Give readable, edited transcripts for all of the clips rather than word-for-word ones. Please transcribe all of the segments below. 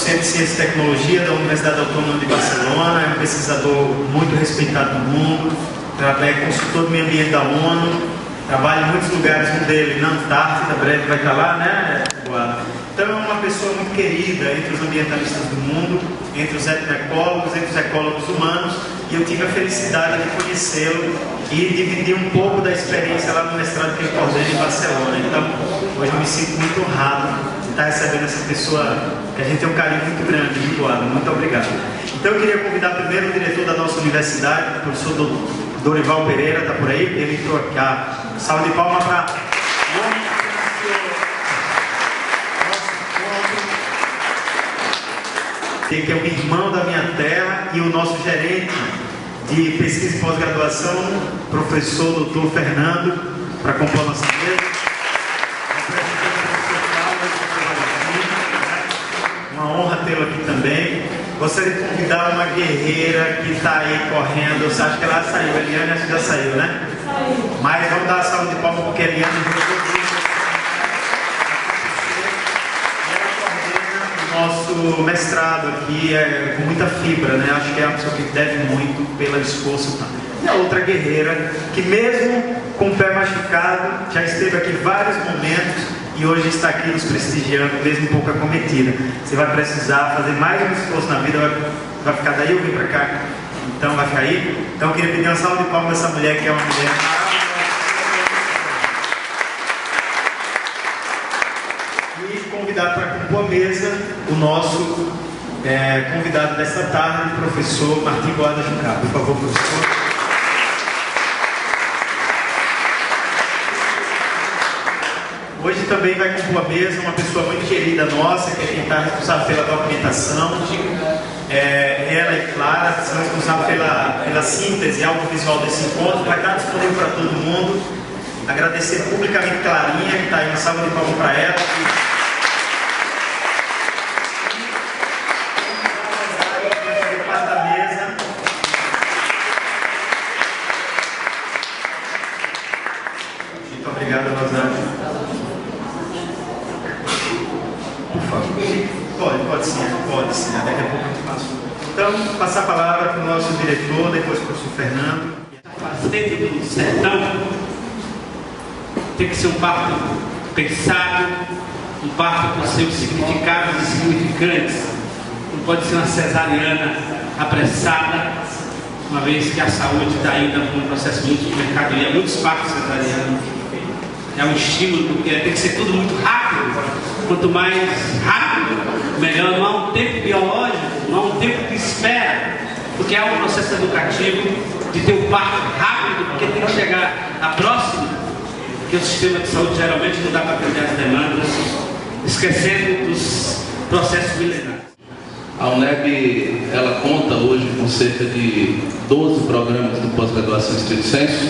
Centro de Ciência e Tecnologia da Universidade Autônoma de Barcelona, é um pesquisador muito respeitado no mundo, é consultor do meio ambiente da ONU, trabalha em muitos lugares, um deles na Antártida, breve vai estar lá, né? Então é uma pessoa muito querida entre os ambientalistas do mundo, entre os etnoecólogos, entre os ecólogos humanos, e eu tive a felicidade de conhecê-lo e dividir um pouco da experiência lá no mestrado que ele coordena em Barcelona. Então, hoje eu me sinto muito honrado de estar recebendo essa pessoa, que a gente tem um carinho muito grande, muito obrigado. Então eu queria convidar primeiro o diretor da nossa universidade, o professor Dorival Pereira, está por aí, ele entrou aqui. Salve de palmas para que é o irmão da minha terra e o nosso gerente de pesquisa e pós-graduação, professor Dr. Fernando, para compor a nossa mesa. Uma honra tê-lo aqui também. Gostaria de convidar uma guerreira que está aí correndo. Você acha que ela saiu? A Eliane acho que já saiu, né? Saiu. Mas vamos dar uma salva de palmas porque a Eliane nosso mestrado aqui com muita fibra, né? Acho que é uma pessoa que deve muito pelo esforço. E a outra guerreira, que mesmo com o pé machucado, já esteve aqui vários momentos e hoje está aqui nos prestigiando, mesmo um pouco acometida. Você vai precisar fazer mais um esforço na vida, vai ficar daí ou vir para cá? Então vai ficar aí? Então eu queria pedir uma salva de palmas para essa mulher, que é uma mulher para compor a mesa o nosso convidado desta tarde, o professor Martim Boada Jucá. Por favor, professor. Hoje também vai compor a mesa uma pessoa muito querida nossa, que é quem está responsável pela documentação. Ela e Clara, que são responsáveis pela síntese audiovisual desse encontro, vai estar disponível para todo mundo. Agradecer publicamente Clarinha, que está aí, uma salva de palmas para ela. Pode sim, daqui a pouco eu te passo. Então, passar a palavra para o nosso diretor, depois para o professor Fernando. A faceta do sertão tem que ser um parto pensado, um parto com seus significados e significantes. Não pode ser uma cesariana apressada, uma vez que a saúde está ainda com um processo muito de mercadoria, muitos partos cesarianos. É um estímulo, porque tem que ser tudo muito rápido. Quanto mais rápido, melhor. Não há um tempo biológico, não há um tempo de espera, porque há um processo educativo de ter um parto rápido, porque tem que chegar à próxima, porque o sistema de saúde geralmente não dá para atender as demandas, esquecendo dos processos milenares. A UNEB, ela conta hoje com cerca de 12 programas de pós-graduação em estrito sensu,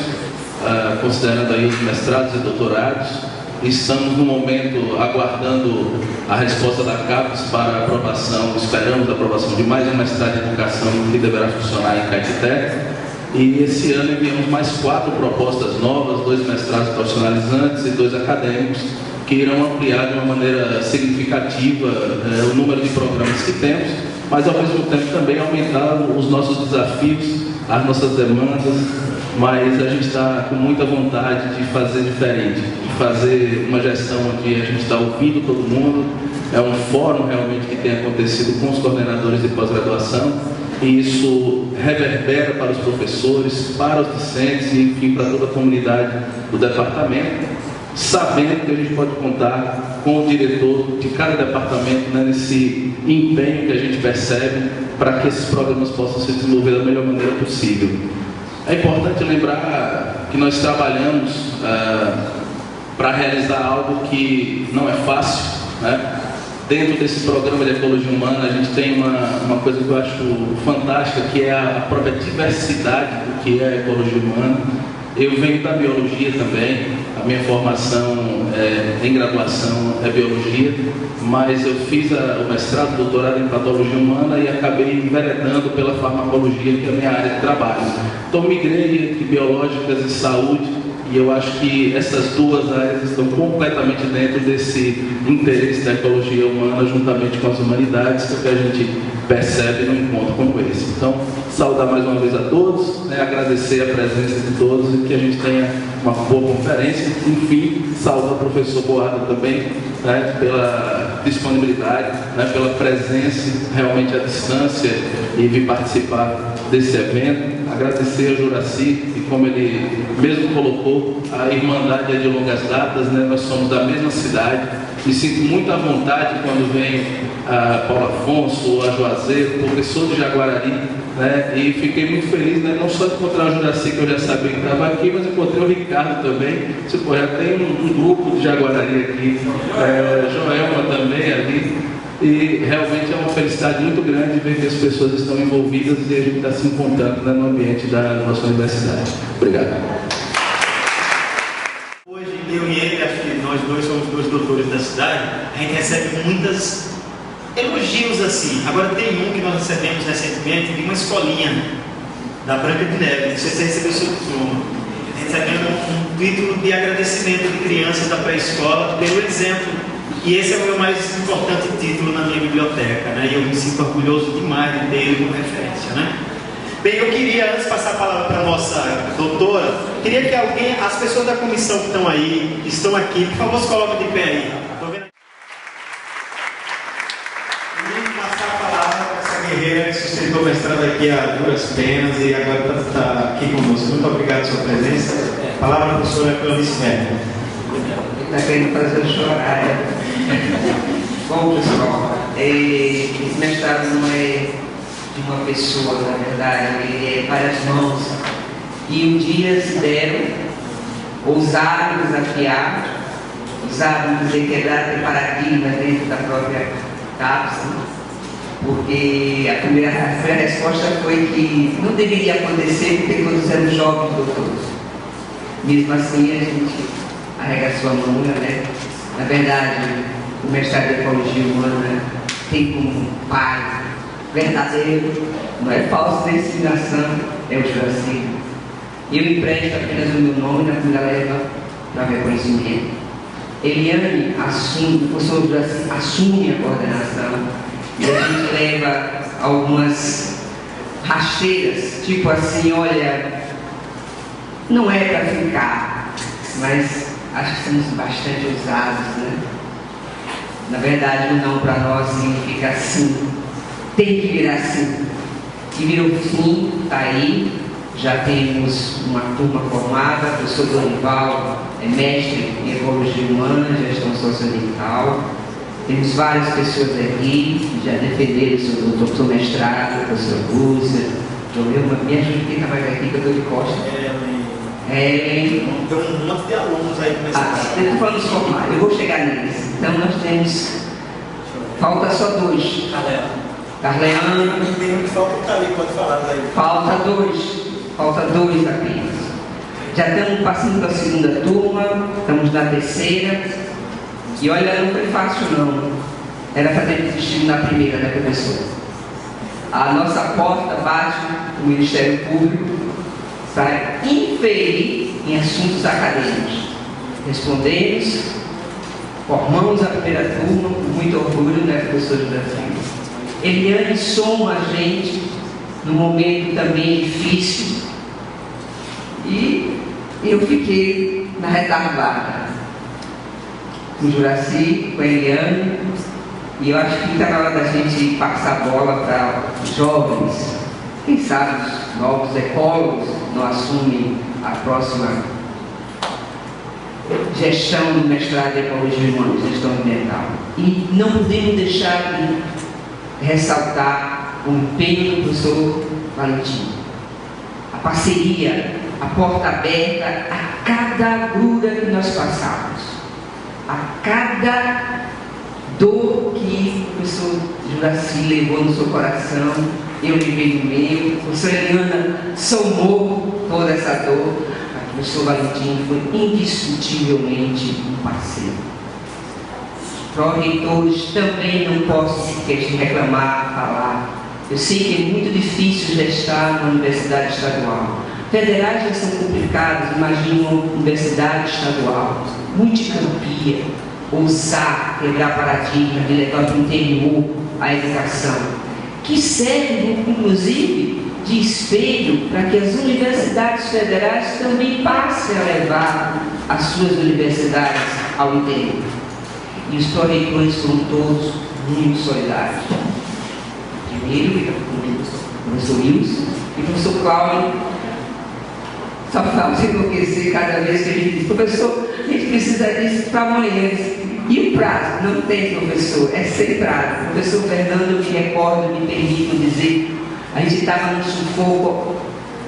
considerando aí os mestrados e doutorados. Estamos no momento aguardando a resposta da CAPES para a aprovação, esperamos a aprovação de mais um mestrado em educação que deverá funcionar em Caetité. E esse ano enviamos mais 4 propostas novas, 2 mestrados profissionalizantes e 2 acadêmicos, que irão ampliar de uma maneira significativa o número de programas que temos, mas ao mesmo tempo também aumentar os nossos desafios, as nossas demandas, mas a gente está com muita vontade de fazer diferente, de fazer uma gestão onde a gente está ouvindo todo mundo. É um fórum realmente que tem acontecido com os coordenadores de pós-graduação, e isso reverbera para os professores, para os discentes e, enfim, para toda a comunidade do departamento, sabendo que a gente pode contar com o diretor de cada departamento, né, nesse empenho que a gente percebe para que esses programas possam se desenvolver da melhor maneira possível. É importante lembrar que nós trabalhamos para realizar algo que não é fácil, né? Dentro desse programa de ecologia humana, a gente tem uma coisa que eu acho fantástica, que é a própria diversidade do que é a ecologia humana. Eu venho da biologia também, a minha formação em graduação é biologia, mas eu fiz o mestrado e doutorado em patologia humana e acabei enveredando pela farmacologia, que é a minha área de trabalho. Então migrei entre biológicas e saúde E eu acho que essas duas áreas estão completamente dentro desse interesse da ecologia humana, juntamente com as humanidades, que é o que a gente percebe num encontro como esse. Então, saudar mais uma vez a todos, né, agradecer a presença de todos e que a gente tenha uma boa conferência. Enfim, saudar o professor Boada também, né, pela disponibilidade, né, pela presença realmente à distância e vir participar desse evento. Agradecer a Juraci e, como ele mesmo colocou, a Irmandade é de longas datas, né? Nós somos da mesma cidade. Me sinto muito à vontade quando venho a Paulo Afonso, a Juazeiro, professor de Jaguarari, né? E fiquei muito feliz, né? Não só de encontrar o Juraci, que eu já sabia que estava aqui, mas encontrei o Ricardo também. Tipo, já tem um grupo de Jaguarari aqui, Joelma também ali. E realmente é uma felicidade muito grande ver que as pessoas estão envolvidas e a gente está se encontrando, né, no ambiente da nossa universidade. Obrigado. Hoje, eu e ele, acho que nós dois somos dois doutores da cidade, a gente recebe muitos elogios assim. Agora tem um que nós recebemos recentemente de uma escolinha da Branca de Neve, não sei se você recebeu o seu diploma. Recebemos um título de agradecimento de crianças da pré-escola pelo exemplo. E esse é o meu mais importante título na minha biblioteca, né? E eu me sinto orgulhoso demais de ter ele como referência, né? Bem, eu queria, antes de passar a palavra para a nossa doutora, queria que alguém, as pessoas da comissão que estão aí, que estão aqui, por favor, se coloquem de pé aí. Estou vendo aqui. E passar a palavra para essa guerreira que sustentou o mestrado aqui a duras penas e agora está aqui conosco. Muito obrigado pela sua presença. A palavra da professora Clarice Merkel. Está querendo fazer eu chorar. Bom, pessoal, esse mestrado não é de uma pessoa, na verdade, ele é várias mãos. E um dia se deram, ousaram desafiar, ousaram dizer quebrar paradigma dentro da própria CAPES, porque a primeira resposta foi que não deveria acontecer porque todos eram jovens doutores. Mesmo assim, a gente arregaçou a manga, né? Na verdade, o mestrado de Ecologia Humana tem como pai verdadeiro, não é falso de inspiração, é o Juraci. Eu empresto apenas o meu nome na primeira leva para reconhecimento. Eliane assume, o professor Juraci assume a coordenação e a gente leva algumas rasteiras, tipo assim, olha, não é para ficar, mas acho que somos bastante ousados, né? Na verdade, o não para nós significa sim, tem que virar sim. E virou sim, está aí, já temos uma turma formada, o professor Dorival é mestre em Ecologia Humana, Gestão Socioambiental. Temos várias pessoas aqui que já defenderam o seu mestrado, o professor Lúcia, me ajuda quem está mais aqui que eu estou de costas. Tem um monte de alunos aí começando. Eu estou falando dos formados, eu vou chegar neles. Então nós temos. Falta só dois. Carleano. Tem um que falta que está ali, pode falar daí. Falta dois apenas. Já estamos passando para a segunda turma, estamos na terceira. E olha, não foi fácil não. Era para ter desistido na primeira, né, professor? A nossa porta bate no Ministério Público para inferir em assuntos acadêmicos. Respondemos, formamos a primeira turma com muito orgulho, né, professor Juraci? Eliane soma a gente num momento também difícil e eu fiquei na retaguarda com o Juraci, com a Eliane, e eu acho que está na hora da gente passar a bola para os jovens. Quem sabe os novos ecólogos não assumem a próxima gestão do mestrado de Ecologia Humana, gestão ambiental. E não podemos deixar de ressaltar o empenho do professor Valentim. A parceria, a porta aberta a cada agulha que nós passamos, a cada dor que o professor Juraci levou no seu coração, eu levei no meu, a professora Eliana somou toda essa dor, mas o professor Valentim foi indiscutivelmente um parceiro. Pró-reitores também não posso reclamar, falar. Eu sei que é muito difícil gestar na universidade estadual, Federais já são complicados, imagina uma universidade estadual, multicampia, ousar quebrar paradigma de levar para o interior a educação, que serve, inclusive, de espelho para que as universidades federais também passem a levar as suas universidades ao interior. E os pró-reitores foram todos muito solidários. Primeiro, o professor Wilson e o professor Cláudio, só para se enlouquecer cada vez que a gente diz: professor, a gente precisa disso para amanhã. E o prazo? Não tem, professor, é sem prazo. O professor Fernando, eu me recordo, me permito dizer, a gente estava num sufoco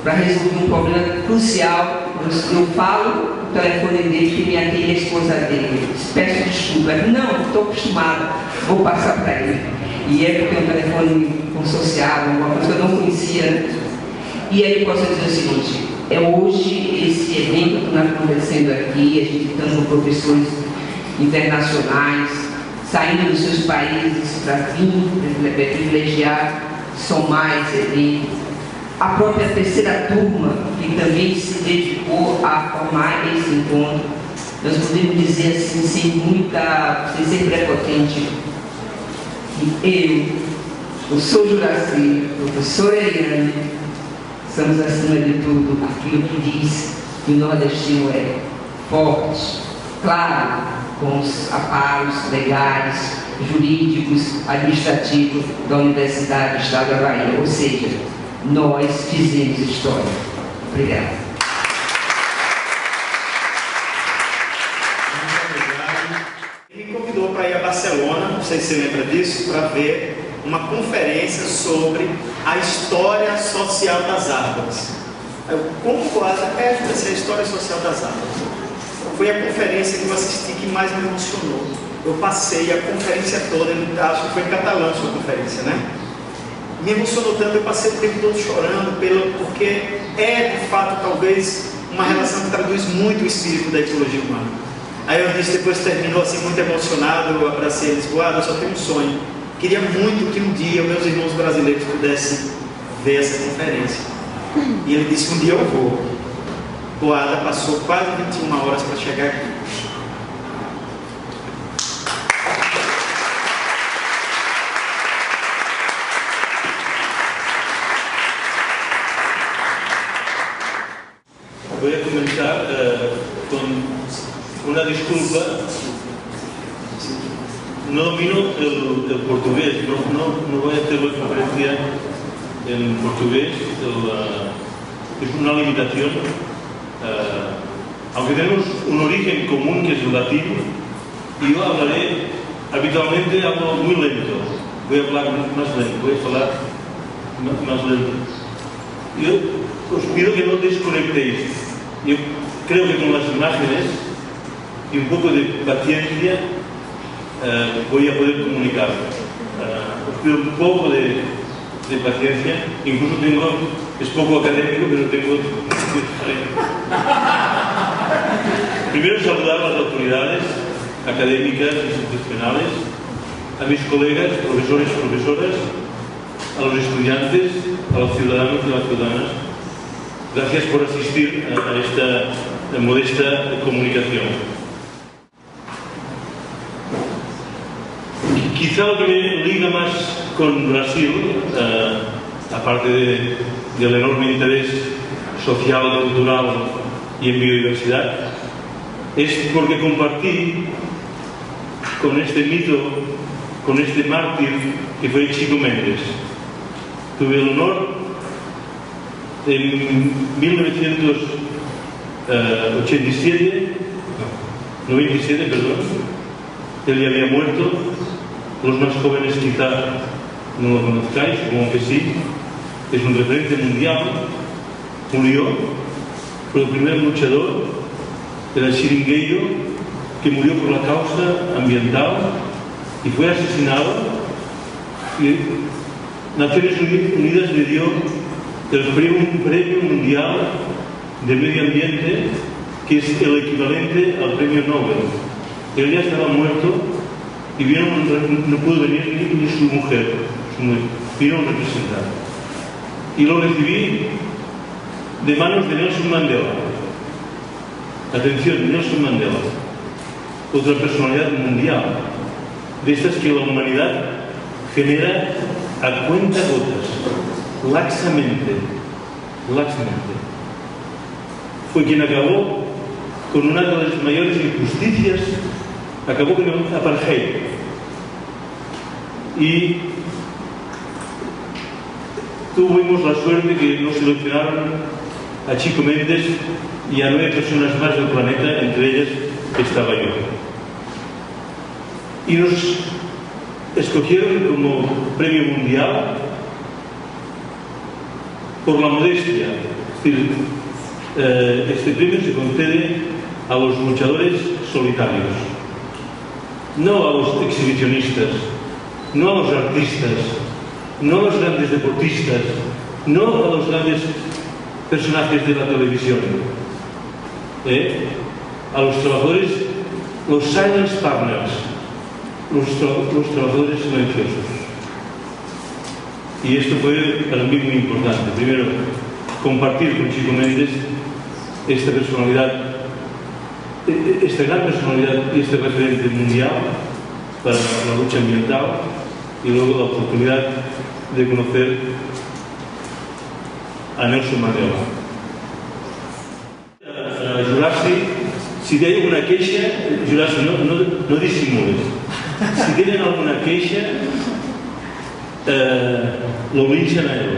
para resolver um problema crucial. Eu falo o telefone dele, que me atende a esposa dele. Peço desculpa. Não, estou acostumada, vou passar para ele. E é porque é um telefone consorciado, uma coisa que eu não conhecia. E aí eu posso dizer o seguinte: é hoje esse evento que está acontecendo aqui, a gente está com professores internacionais, saindo dos seus países para vir privilegiar, somar esse evento. A própria terceira turma, que também se dedicou a formar esse encontro, nós podemos dizer assim, sem ser prepotente, que eu sou Juraci, professora Eliane, somos acima de tudo aquilo que diz que o nordestino é forte, claro, com os aparos legais, jurídicos, administrativos da Universidade do Estado da Bahia. Ou seja, nós fizemos história. Obrigado. Muito obrigado. Ele me convidou para ir a Barcelona, não sei se você lembra disso, para ver uma conferência sobre a história social das árvores. Como deve ser a história social das árvores? Foi a conferência que eu assisti que mais me emocionou. Eu passei a conferência toda, acho que foi em catalão a sua conferência, né? Me emocionou tanto, eu passei o tempo todo chorando, porque é de fato talvez uma relação que traduz muito o espírito da ecologia humana. Aí eu disse, depois terminou assim muito emocionado, eu abracei eles, eu só tenho um sonho. Queria muito que um dia meus irmãos brasileiros pudessem ver essa conferência. E ele disse, um dia eu vou. Boada passou quase 21 horas para chegar aqui. Voy a comenzar con una disculpa. No domino el portugués, no voy a hacer la conferencia en portugués, es una limitación. Aunque tenemos un origen común que es el latín, y yo habitualmente hablo muy lento, voy a hablar más lento, voy a hablar más lento. Yo os pido que no desconectéis. Yo creo que con las imágenes y un poco de paciencia voy a poder comunicar. Os pido un poco de paciencia, incluso es poco académico, pero tengo... Primero saludar a las autoridades académicas, institucionales, a mis colegas, profesores y profesoras, a los estudiantes, a los ciudadanos y a las ciudadanas. Gracias por asistir a esta modesta comunicación. Quizá lo que me liga más con Brasil, aparte del enorme interés social, cultural y en biodiversidad, es porque compartí con este mito, con este mártir que fue Chico Mendes. Tuve el honor en 97, perdón, él ya había muerto. Los más jóvenes quizá no lo conozcáis, supongo que sí. Es un referente mundial. Murió, fue el primer luchador del Seringueiro que murió por la causa ambiental y fue asesinado. Y Naciones Unidas le dio el premio mundial de medio ambiente, que es el equivalente al premio Nobel. Él ya estaba muerto y no pudo venir ni su mujer, vino a representar. Y lo recibí de manos de Nelson Mandela. Atención, Nelson Mandela, otra personalidad mundial, de estas que la humanidad genera a cuentagotas, laxamente. Fue quien acabó con una de las mayores injusticias, acabó con el apartheid. Y tuvimos la suerte que nos seleccionaron a Chico Mendes y a 9 personas más del planeta, entre ellas estaba yo. Y nos escogieron como premio mundial por la modestia. Es decir, este premio se concede a los luchadores solitarios, no a los exhibicionistas, no a los artistas, no a los grandes deportistas, no a los grandes personajes de la televisión, a los trabajadores, los silent partners, los trabajadores silenciosos. Y esto fue para mí muy importante. Primero, compartir con Chico Mendes esta personalidad, esta gran personalidad y este referente mundial para la lucha ambiental, y luego la oportunidad de conocer a Nelson Mandela. Jurassi, si tienen alguna queixa, Jurassi, no disimules. Si tienen alguna queixa, lo linchan a él,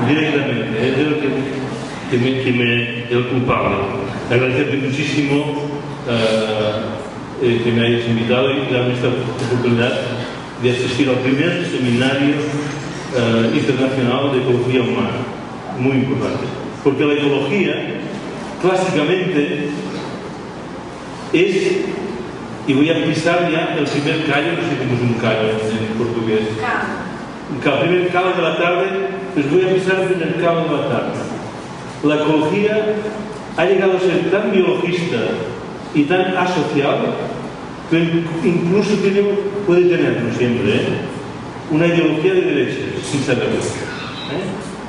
directamente. Es el culpable. Agradecerte muchísimo que me hayas invitado y darme esta oportunidad de asistir al primer seminario internacional de ecología humana, muy importante, porque la ecología clásicamente es, y voy a pisar ya el primer callo, no sé cómo es un callo en portugués, el primer callo de la tarde, pues voy a pisar el primer callo de la tarde. La ecología ha llegado a ser tan biologista y tan asocial que incluso puede tener, no siempre, una ideología de derechas, sin saberlo.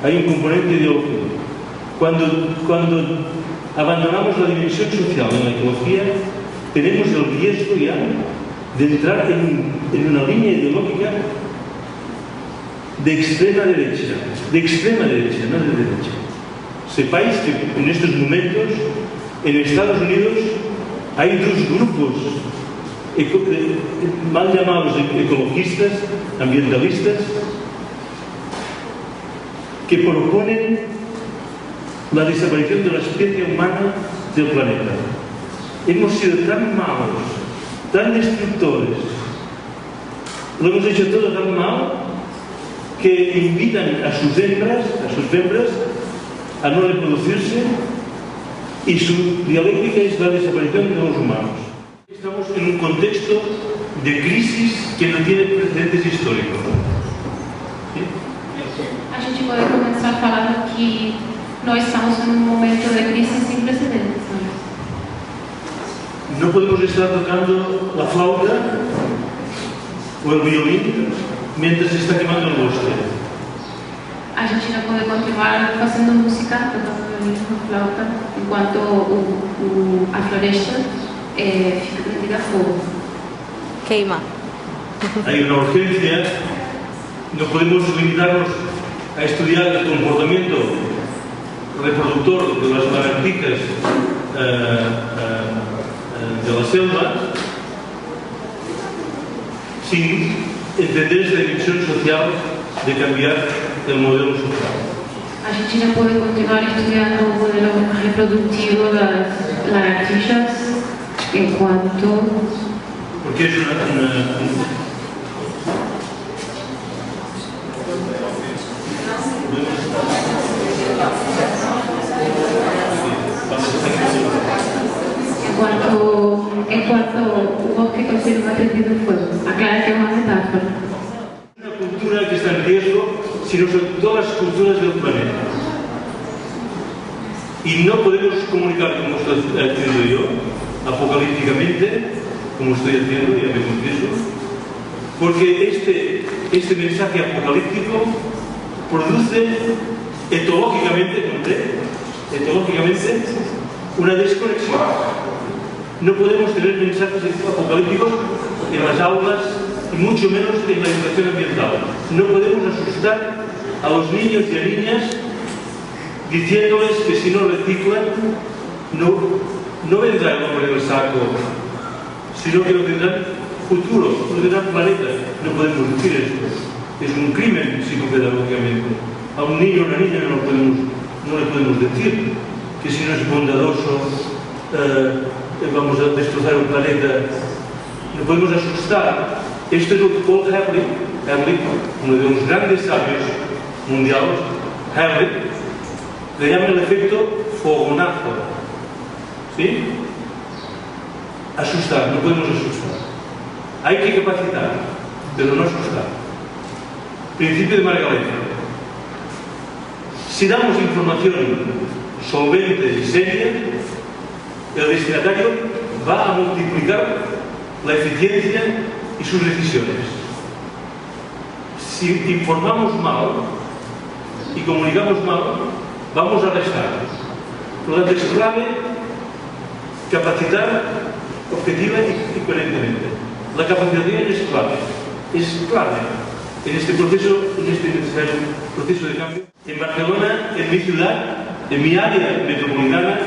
Hay un componente ideológico. Cuando abandonamos la dimensión social en la ecología, tenemos el riesgo ya de entrar en una línea ideológica de extrema derecha, no de derecha. Sepáis que en estos momentos en Estados Unidos hay dos grupos mal llamados ecologistas, ambientalistas, que proponen la desaparición de la especie humana del planeta. Hemos sido tan malos, tan destructores, lo hemos hecho todo tan mal que invitan a sus hembras a no reproducirse, y su dialéctica es la desaparición de los humanos. Estamos en un contexto de crisis que no tiene precedentes históricos. ¿Sí? A gente pode começar falando que nós estamos en un momento de crisis sin precedentes. No podemos estar tocando la flauta o el violín mientras se está quemando el bosque. A gente não pode continuar fazendo música, tocando violino, flauta, enquanto a floresta fica prendida a fogo. Queima. Hay una urgencia, no podemos limitarnos a estudiar el comportamiento reproductor de las lagartijas de la selva sin entender esta dimensión social de cambiar el modelo social. A gente não pode continuar estudando o modelo reprodutivo das lagartijas enquanto... Porque es enquanto o bosque continua prendido fuego. Aclara que es una metáfora. Una cultura que está en riesgo, sino son todas las culturas del planeta. Y no podemos comunicar como estoy haciendo yo, apocalípticamente, como estoy haciendo, ya me confieso, porque este mensaje apocalíptico produce etológicamente, una desconexión. No podemos tener mensajes apocalípticos en las aulas y mucho menos en la educación ambiental. No podemos asustar a los niños y a niñas diciéndoles que si no reciclan no vendrá el hombre del saco, sino que no tendrán futuro, no tendrán planeta. No podemos decir esto. Es un crimen psicopedagógicamente. A un niño o una niña no le podemos decir que si no es bondadoso vamos a destrozar el planeta. No podemos asustar. Esto es lo que Paul Ehrlich, uno de los grandes sabios mundiales, Ehrlich, le llama el efecto fogonazo. ¿Sí? Asustar, no podemos asustar. Hay que capacitar, pero no asustar. Principio de Margaleta. Si damos información solvente y seria, el destinatario va a multiplicar la eficiencia y sus decisiones. Si informamos mal y comunicamos mal, vamos a restar. Por lo tanto, es clave capacitar objetiva y coherentemente. La capacitación es clave en este proceso, en este necesario proceso de cambio. En Barcelona, en mi ciudad, en mi área metropolitana,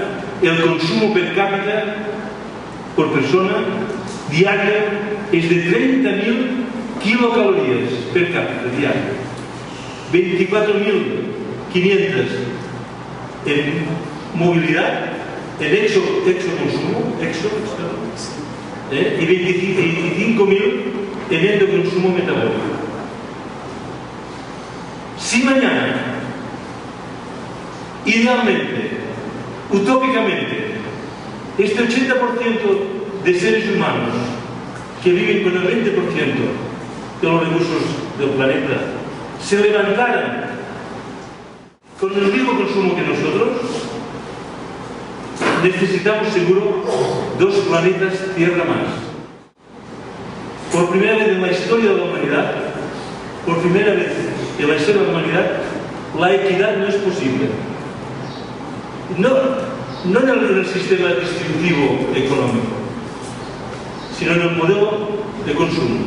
el consumo per cápita por persona diario es de 30.000 kilocalorías per cápita diario. 24.500 en movilidad, en hecho consumo, y 25.000 en endoconsumo metabólico. Si mañana, idealmente, utópicamente, este 80% de seres humanos que viven con el 20% de los recursos del planeta se levantaran con el mismo consumo que nosotros, necesitamos seguro 2 planetas Tierra más. Por primera vez en la historia de la humanidad, la equidad no es posible. No en el sistema distributivo económico, sino en el modelo de consumo.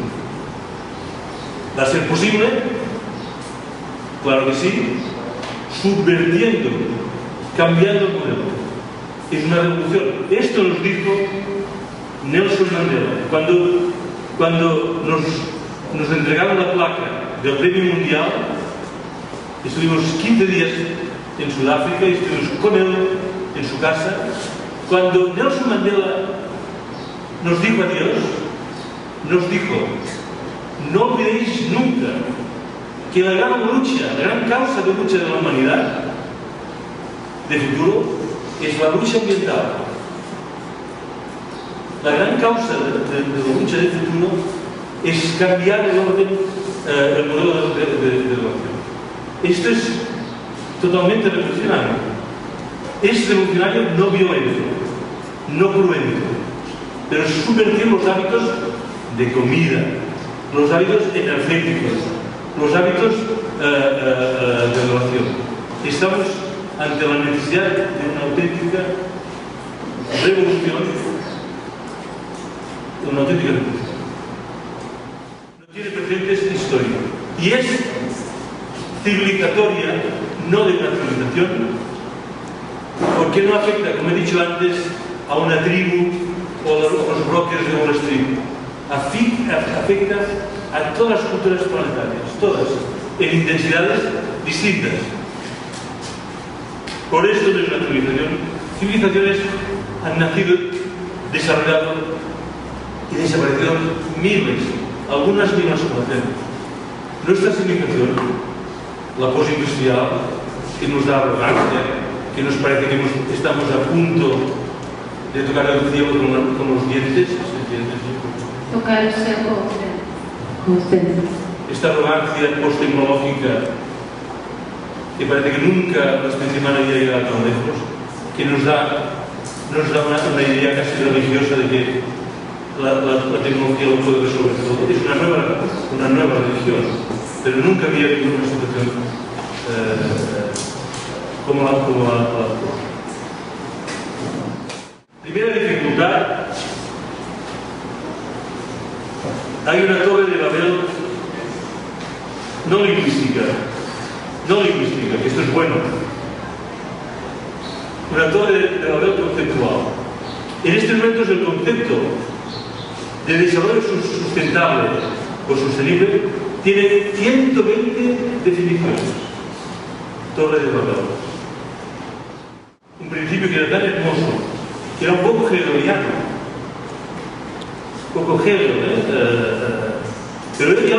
¿Va a ser posible? Claro que sí, subvirtiendo, cambiando el modelo. Es una revolución. Esto nos dijo Nelson Mandela cuando nos entregaron la placa del Premio Mundial. Estuvimos 15 días en Sudáfrica y estuvimos con él en su casa. Cuando Nelson Mandela nos dijo adiós, nos dijo: no olvidéis nunca que la gran lucha, la gran causa de lucha de la humanidad de futuro es la lucha ambiental. La gran causa de la lucha de futuro es cambiar el orden, el modelo de relación. Esto es totalmente revolucionario. Es revolucionario no violento, no cruento, pero es subvertir los hábitos de comida, los hábitos energéticos, los hábitos de relación. Estamos ante la necesidad de una auténtica revolución, No tiene precedentes históricos. Y es civilizatoria, no de nacionalización, porque no afecta, como he dicho antes, a una tribu o a los brokers de Wall Street. Afecta a todas las culturas planetarias, todas, en intensidades distintas. Por esto no es una civilización. Civilizaciones han nacido, desarrollado y desaparecido miles, algunas ni las conocemos. Nuestra civilización, la postindustrial, que nos da arrogancia, que nos parece que estamos a punto de tocar el cielo con los dientes. Tocar el cielo con los dientes. Esta arrogancia post-tecnológica, que parece que nunca la especie humana ya llega tan lejos, que nos da una idea casi religiosa de que la tecnología lo puede resolver todo. Es una nueva religión, pero nunca había habido una situación como la actual. Primera dificultad, hay una torre de Babel no lingüística, que esto es bueno. Una torre de Babel conceptual. En estos momentos el concepto de desarrollo sustentable o sostenible tiene 120 definiciones. Torre de Babel. Un principio que era tan hermoso, que era un poco hegeliano. Un poco Hegel, pero Hegel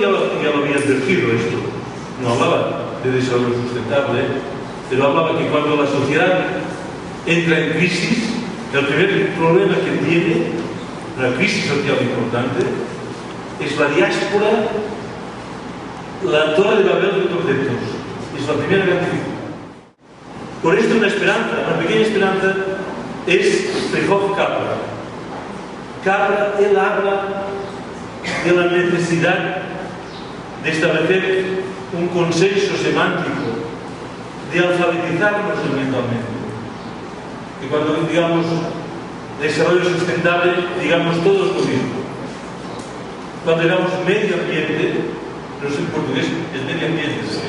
ya lo había advertido esto. No hablaba de desarrollo sustentable, pero hablaba que cuando la sociedad entra en crisis, el primer problema que tiene, una crisis social importante, es la diáspora, la torre de Babel de conceptos. Es la primera gran dificultad. Por esto una pequeña esperanza, es Frehoff Capra. Capra, él habla de la necesidad de establecer un consenso semántico, de alfabetizarnos ambientalmente. Que cuando digamos desarrollo sustentable, digamos todos lo mismo. Cuando digamos medio ambiente, no sé en portugués, es medio ambiente, ¿sí?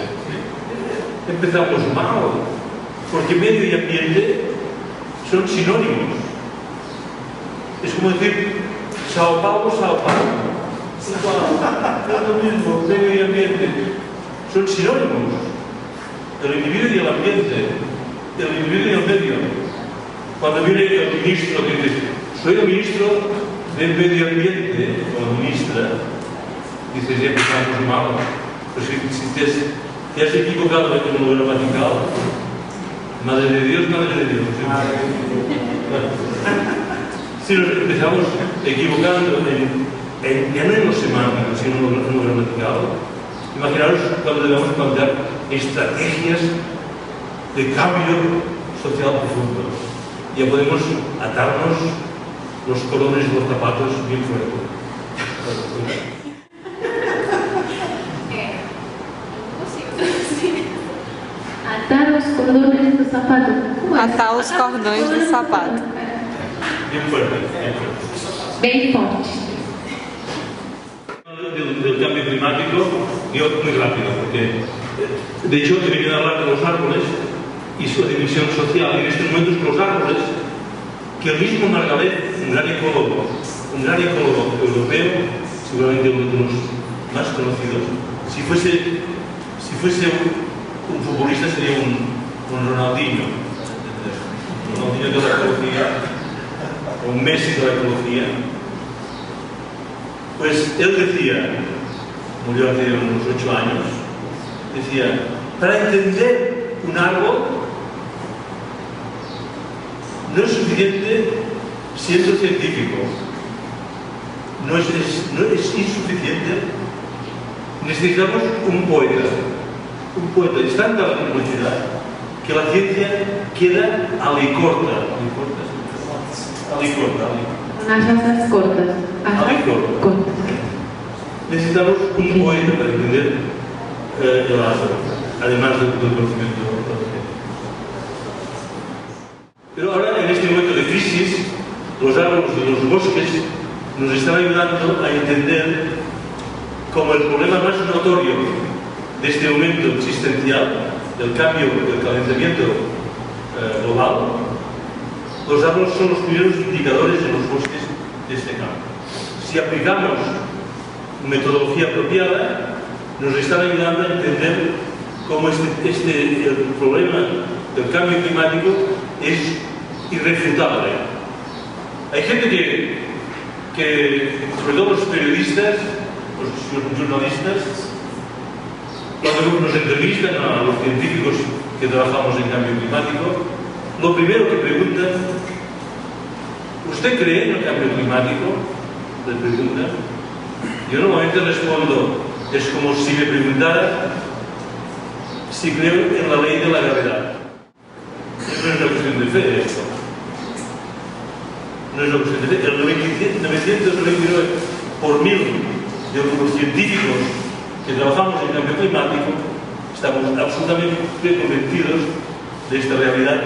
Empezamos mal, porque medio y ambiente son sinónimos. Es como decir Sao Paulo, Sao Paulo. Es lo mismo, medio y ambiente. Son sinónimos. El individuo y el ambiente, el individuo y el medio. Cuando viene el ministro que dice, soy el ministro del medio ambiente, o la ministra, dices, ya empezamos mal. Pues si te has equivocado en lo gramatical, madre de Dios, madre de Dios. Si nos empezamos equivocando ya no en lo semántico, sino en lo gramatical, imaginaros cuando debemos plantear estrategias de cambio social profundo. Ya podemos atarnos los cordones de los zapatos bien fuerte. Atar os cordões do sapato. Atar os cordões do sapato. Bien fuerte. Bem forte. Del cambio climático, yo muy rápido, porque de hecho tenía que hablar de los árboles y su dimensión social. En estos momentos los árboles, que el mismo Margalef, un gran ecólogo europeo, seguramente uno de los más conocidos, si fuese un futbolista sería un Ronaldinho de la ecología, o un Messi de la ecología. Pues él decía, murió hace unos 8 años, decía, para entender un árbol no es suficiente siendo científico, no es insuficiente, necesitamos un poeta. Es tanta la complejidad que la ciencia queda alicorta. Unas asas cortas. Cortas. Necesitamos un poeta para entender el árbol, además del conocimiento. Pero ahora, en este momento de crisis, los árboles y los bosques nos están ayudando a entender como el problema más notorio de este momento existencial, del cambio, del calentamiento global. Los árboles son los primeros indicadores de los bosques de este cambio. Si aplicamos metodología apropiada, nos están ayudando a entender cómo el problema del cambio climático es irrefutable. Hay gente que sobre todo los periodistas, los jurnalistas, cuando nos entrevistan a los científicos que trabajamos en cambio climático, lo primero que preguntan, ¿usted cree en el cambio climático? Les preguntan. Yo normalmente respondo, es como si me preguntara si creo en la ley de la gravedad. No es una cuestión de fe esto. No es una cuestión de fe. El 999 por 1000 de los científicos que trabajamos en cambio climático estamos absolutamente convencidos de esta realidad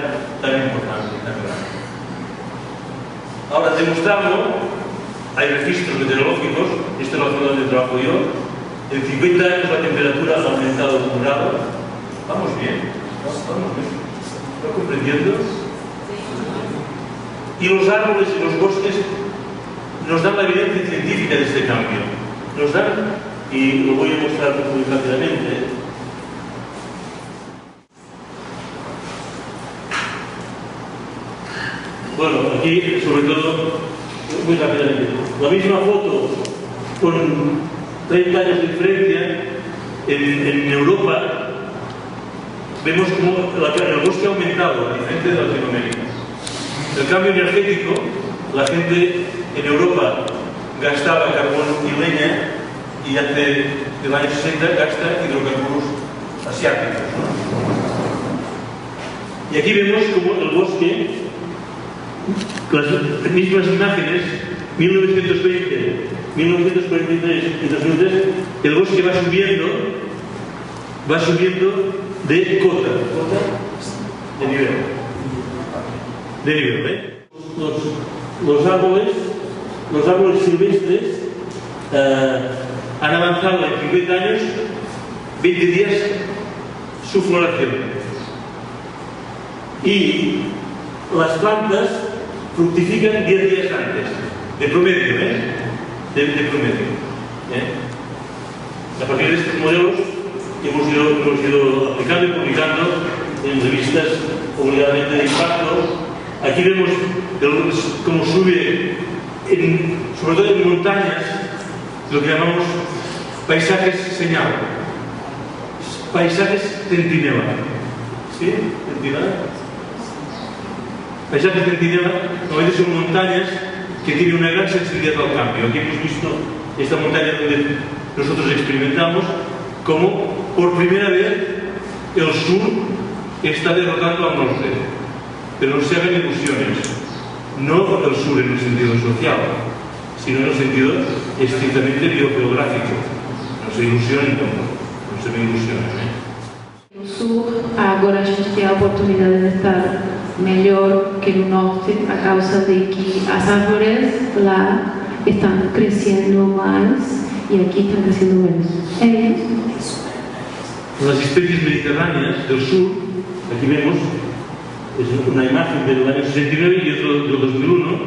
tan importante, tan grande. Ahora, demostrarlo, hay registros meteorológicos, esto es la zona donde trabajo yo, en 50 años la temperatura ha aumentado 1 grado. Vamos bien, vamos bien. ¿Está comprendiendo? Y los árboles y los bosques nos dan la evidencia científica de este cambio. Nos dan, y lo voy a mostrar muy rápidamente. Bueno, aquí, sobre todo, muy rápidamente. La misma foto con 30 años de diferencia en Europa, vemos como el bosque ha aumentado, a diferencia de Latinoamérica. El cambio energético, la gente en Europa gastaba carbón y leña y hace del año 60 gasta hidrocarburos asiáticos, ¿no? Y aquí vemos como el bosque, las mismas imágenes, 1920, 1943 y 2003, el bosque va subiendo de cota de nivel. Los árboles silvestres han avanzado en 50 años, 20 días su floración. Y las plantas fructifican 10 días antes, de promedio, de promedio. A partir de estos modelos hemos ido aplicando y publicando en revistas obligadamente de impacto. Aquí vemos cómo sube, sobre todo en montañas, lo que llamamos paisajes señal, paisajes centinela. ¿Sí? ¿Centinela? Paisajes centinela normalmente son montañas que tienen una gran sensibilidad al cambio. Aquí hemos visto esta montaña donde nosotros experimentamos cómo por primera vez el sur está derrotando al norte. Pero no se hagan ilusiones, no el sur en el sentido social, sino en el sentido estrictamente biogeográfico. No se ilusionen, no se me ilusionen. No sur, agora a gente tem a oportunidade de estar melhor que no norte a causa de que as árvores lá estão crescendo mais e aqui estão crescendo menos. É isso? Las especies mediterráneas del sur, aquí vemos, es una imagen del año 69 y otro del 2001,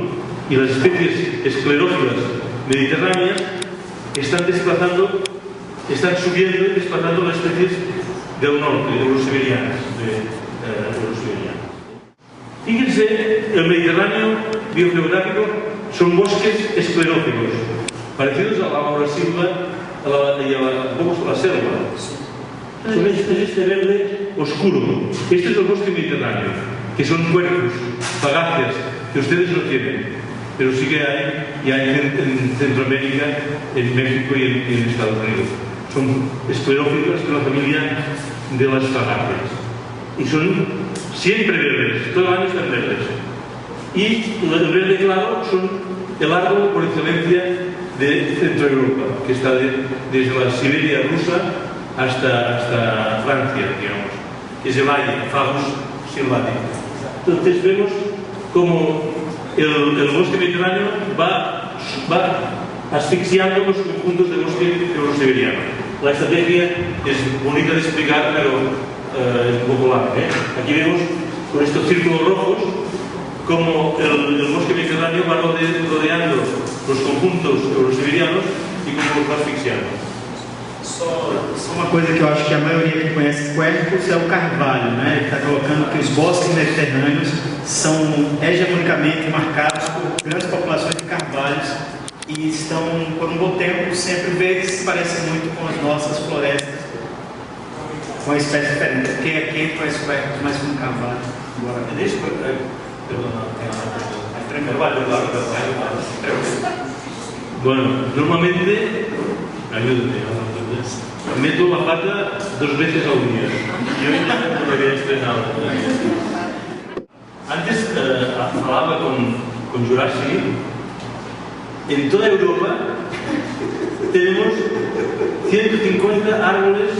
y las especies esclerófilas mediterráneas están subiendo y desplazando las especies del norte, eurosiberianas. Fíjense, el Mediterráneo biogeográfico son bosques escleróficos, parecidos a la Laura Silva y a la selva. Son este verde oscuro. Este es el bosque mediterráneo, que son cuerpos, fagacias, que ustedes no tienen, pero sí que hay, y hay en Centroamérica, en México y en Estados Unidos. Son esclerófilos de la familia de las fagacias. Y son siempre verdes, todo el año están verdes. Y el verde claro son el árbol por excelencia de Centroeuropa, que está desde la Siberia rusa hasta Francia, digamos, que es el Aie, Fagus silvaticus. Entonces vemos como el bosque mediterráneo va asfixiando los conjuntos de bosque eurosiberiano. La estrategia es bonita de explicar, pero es un poco larga. Aquí vemos con estos círculos rojos como el bosque mediterráneo va rodeando los conjuntos eurosiberianos y como los va asfixiando. Só uma coisa que eu acho que a maioria que conhece Quercus é o carvalho, né? Ele está colocando que os bosques mediterrâneos são hegemonicamente marcados por grandes populações de carvalhos e estão, por um bom tempo, sempre verdes, se parecem muito com as nossas florestas, com a espécie diferente. Porque aqui conhece Quercus mais como carvalho. Bueno, normalmente, ayúdame, meto la pata 2 veces al día y hoy no me había estrenado. Antes hablaba con Jurassic. En toda Europa tenemos 150 árboles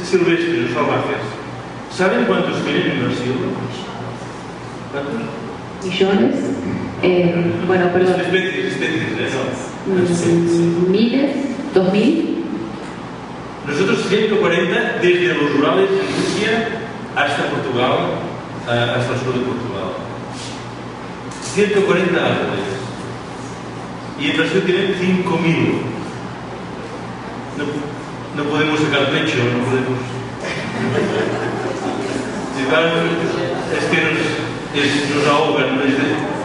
silvestres, salvajes. ¿Saben cuántos quieren en Brasil? ¿Cuántos? Millones. Bueno, perdón. Especies, Miles, 2000. Nosotros 140 desde los rurales de Rusia hasta Portugal, hasta el sur de Portugal. 140 árboles. Y en Brasil tienen 5.000. No podemos sacar pecho, no podemos. Es que nos ahogan,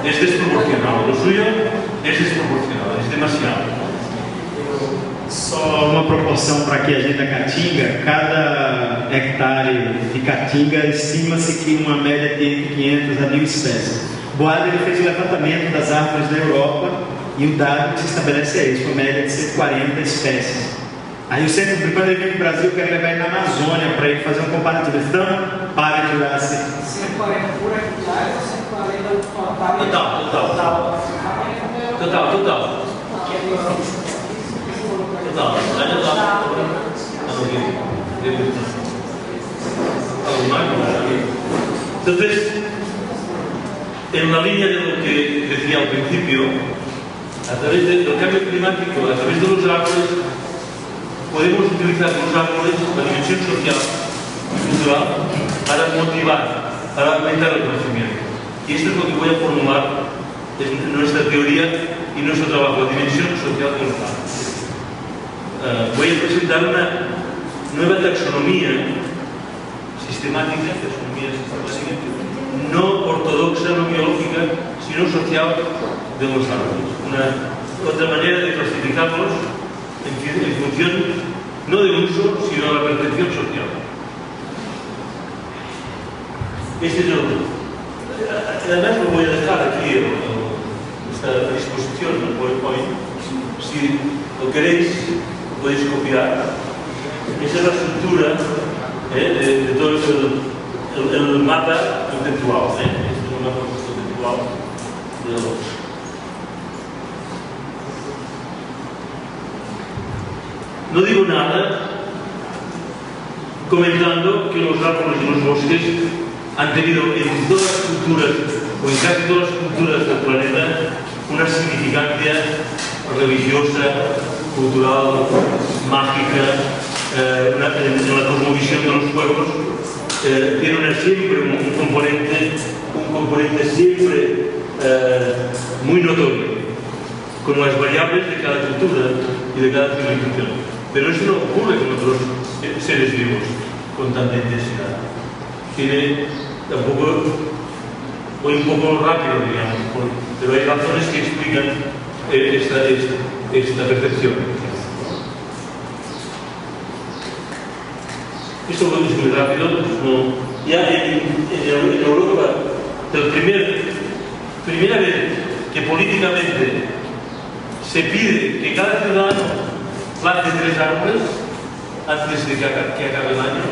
es desproporcionado. Lo suyo es desproporcionado, es demasiado. Só uma proporção para aqui a gente da Caatinga, cada hectare de Caatinga estima-se que uma média de entre 500 a 1.000 espécies. Boada ele fez o levantamento das árvores da Europa e o dado que se estabelece é esse, uma média de 140 espécies. Aí o centro, quando ele vem para o Brasil, eu quero levar ele na Amazônia para ele fazer um comparativo. Então, para de jurar assim. 140 por hectare ou 140 total? Entonces, en la línea de lo que decía al principio, a través del cambio climático, a través de los árboles, podemos utilizar los árboles, la dimensión social y cultural, para motivar, para aumentar el conocimiento. Y esto es lo que voy a formular en nuestra teoría y nuestro trabajo, la dimensión social de los árboles. Voy a presentar una nueva taxonomía sistemática, no ortodoxa, no biológica, sino social de los árboles. Otra manera de clasificarlos en función no del uso, sino de la percepción social. Este es además lo voy a dejar aquí, esta disposición, el PowerPoint. Si lo queréis, lo podéis copiar. Esa es la estructura de todo el mapa conceptual. Este es un mapa conceptual de los. No digo nada comentando que los árboles y los bosques han tenido en todas las culturas, o en casi todas las culturas del planeta, una significancia religiosa, cultural, mágica, en la cosmovisión de los pueblos. Tienen siempre un componente siempre muy notorio, con las variables de cada cultura y de cada civilización. Pero eso no ocurre con otros seres vivos con tanta intensidad. Tiene tampoco, voy un poco rápido, digamos, pero hay razones que explican esta percepción. Esto lo es muy rápido. No. Ya en Europa, primera vez que políticamente se pide que cada ciudadano plante 3 árboles antes de que acabe el año,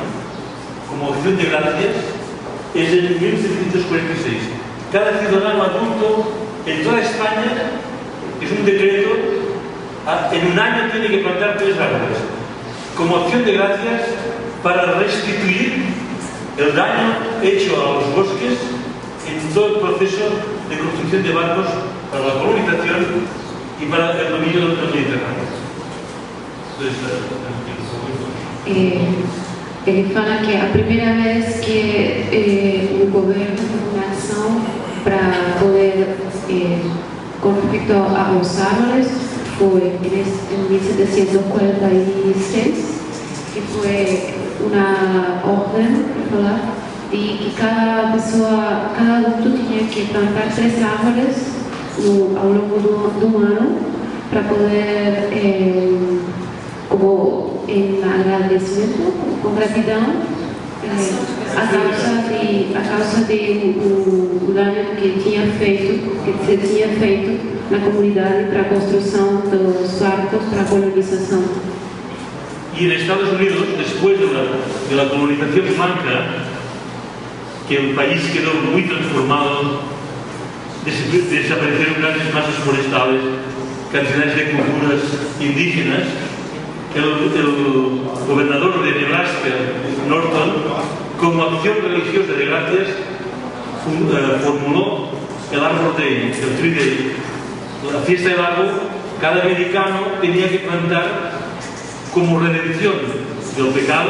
como acción de gracias, es en 1746. Cada ciudadano adulto en toda España, es un decreto, en un año tiene que plantar 3 árboles, como acción de gracias para restituir el daño hecho a los bosques en todo el proceso de construcción de barcos para la colonización y para el dominio del Mediterráneo. Ele fala que a primeira vez que o governo tomou uma ação para poder, com respeito aos árvores, foi em 1746, que foi uma ordem, para falar, de que cada adulto tinha que plantar 3 árvores ao longo do ano para poder, como em agradecimento, com gratidão, a causa de o dano que se tinha feito na comunidade para a construção dos barcos para a colonização. Y en Estados Unidos, después de la colonización blanca, que el país quedó muy transformado, desaparecieron grandes masas forestales, cantidades de culturas indígenas. El gobernador de Nebraska, Norton, como formación religiosa de Gracias formuló el Árbol Day, el Tree Day. La fiesta del árbol, cada americano tenía que plantar como redención del pecado,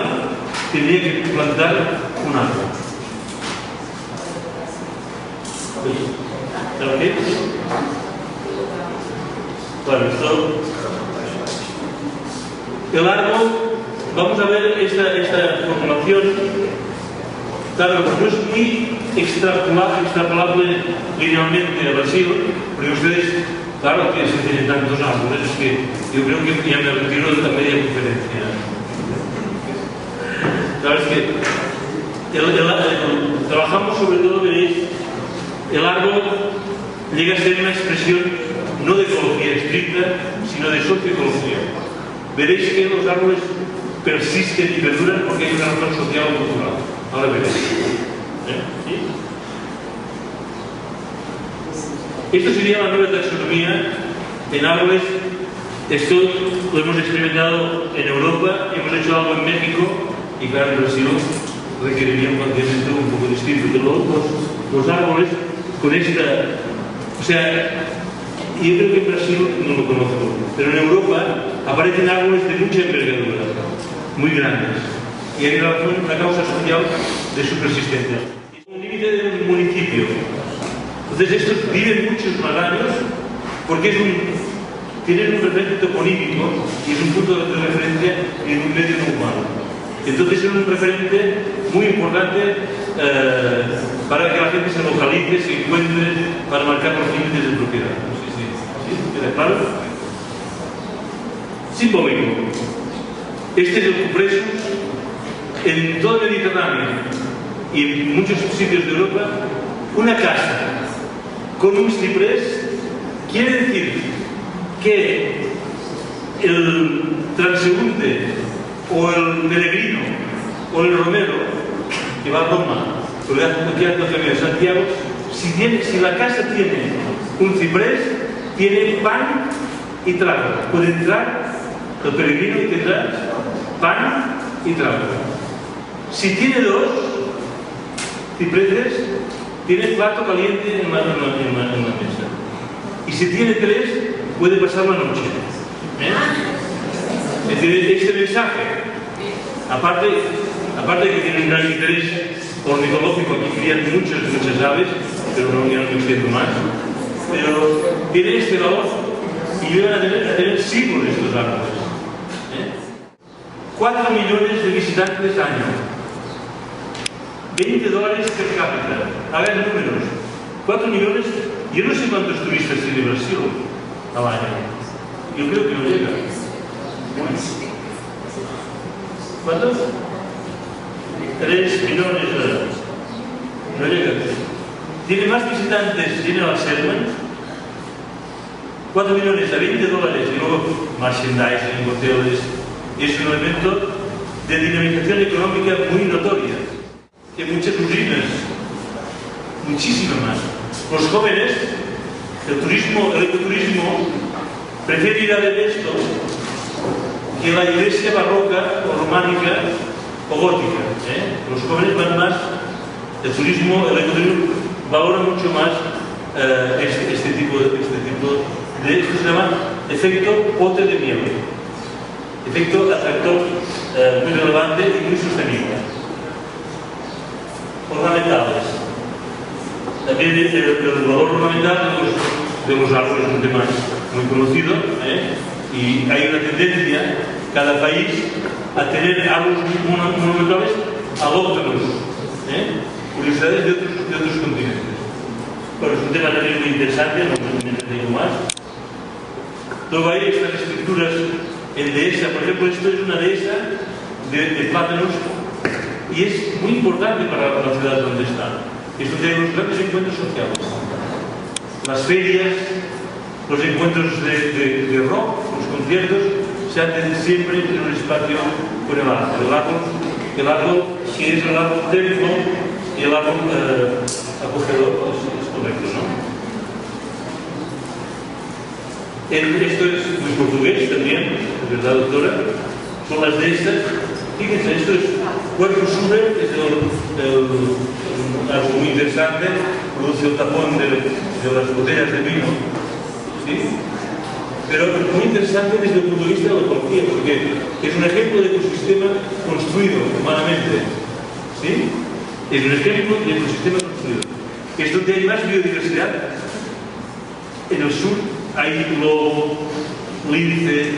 tenía que plantar un árbol. ¿Sabes qué? Claro, esto... El árbol, vamos a ver esta formulación, claro, no es muy extrapolable linealmente a Brasil, porque ustedes, claro, que se tienen tantos árboles, es que yo creo que ya me retiro de la media conferencia. Claro, es que trabajamos sobre todo, veréis, el árbol llega a ser una expresión no de ecología estricta, sino de socioecología. Veréis que los árboles persisten y perduran porque hay una razón social o cultural. Ahora veréis. ¿Sí? Esto sería la nueva taxonomía en árboles. Esto lo hemos experimentado en Europa, hemos hecho algo en México y claro, en Brasil requeriría un planteamiento un poco distinto. Pero los árboles con esta... O sea, yo creo que en Brasil no lo conozco, pero en Europa aparecen árboles de mucha envergadura, muy grandes, y hay una causa social de su persistencia. Es un límite del municipio. Entonces estos viven muchos más años porque tienen un referente toponímico y es un punto de referencia en un medio no humano. Entonces es un referente muy importante para que la gente se localice, se encuentre, para marcar los límites de propiedad. ¿Queda claro? Simbólico. Este es el cupressus. En todo el Mediterráneo y en muchos sitios de Europa, una casa con un ciprés quiere decir que el transeúnte o el peregrino o el romero que va a Roma o que hace el camino de Santiago, si la casa tiene un ciprés, tiene pan y trago. Puede entrar el peregrino y tendrá pan y trago. Si tiene dos cipreses, tiene plato caliente en la mesa. Y si tiene tres, puede pasar la noche. Es decir, este mensaje, aparte de que tiene un gran interés ornitológico, aquí crían muchas aves, pero no me entiendo más, pero tiene este valor y van a tener siglos estos árboles. 4 millones de visitantes año. $20 per cápita. Hagan números. 4 millones. Yo no sé cuántos turistas tiene Brasil al año. Yo creo que no llega. ¿Cuántos? 3 millones. No llega. Tiene más visitantes, tiene la Selma. 4 millones a $20 y luego merchandising, hoteles. Es un elemento de dinamización económica muy notoria. Que muchas usinas, muchísimo más. Los jóvenes, el ecoturismo, prefieren ir a ver esto que la iglesia barroca o románica o gótica. Los jóvenes van más, el ecoturismo valora mucho más este tipo de esto se llama efecto pote de miel. Efecto atractor muy relevante y muy sostenible. Ornamentales. También el valor ornamental de los árboles es un tema muy conocido, y hay una tendencia, cada país, a tener árboles monumentales autóctonos, curiosidades de otros continentes. Bueno, es un tema también muy interesante, no me entretengo más. Luego hay estas estructuras en dehesa, por ejemplo, esto es una dehesa de plátanos y es muy importante para la ciudad donde está. Es donde hay los grandes encuentros sociales. Las ferias, los encuentros de rock, los conciertos, se hacen siempre en un espacio con el árbol. El árbol que es el árbol templo y el árbol acogedor, es correcto, ¿no? Esto es muy portugués también, es verdad, doctora. Son las dehesas Fíjense, esto es Puerto Suber, es algo muy interesante, produce el tapón de las botellas de vino, ¿sí? Pero muy interesante desde el punto de vista de la ecología, porque es un ejemplo de ecosistema construido humanamente, ¿sí? Es un ejemplo de ecosistema construido. Es donde hay más biodiversidad. En el sur hay lobo, lince,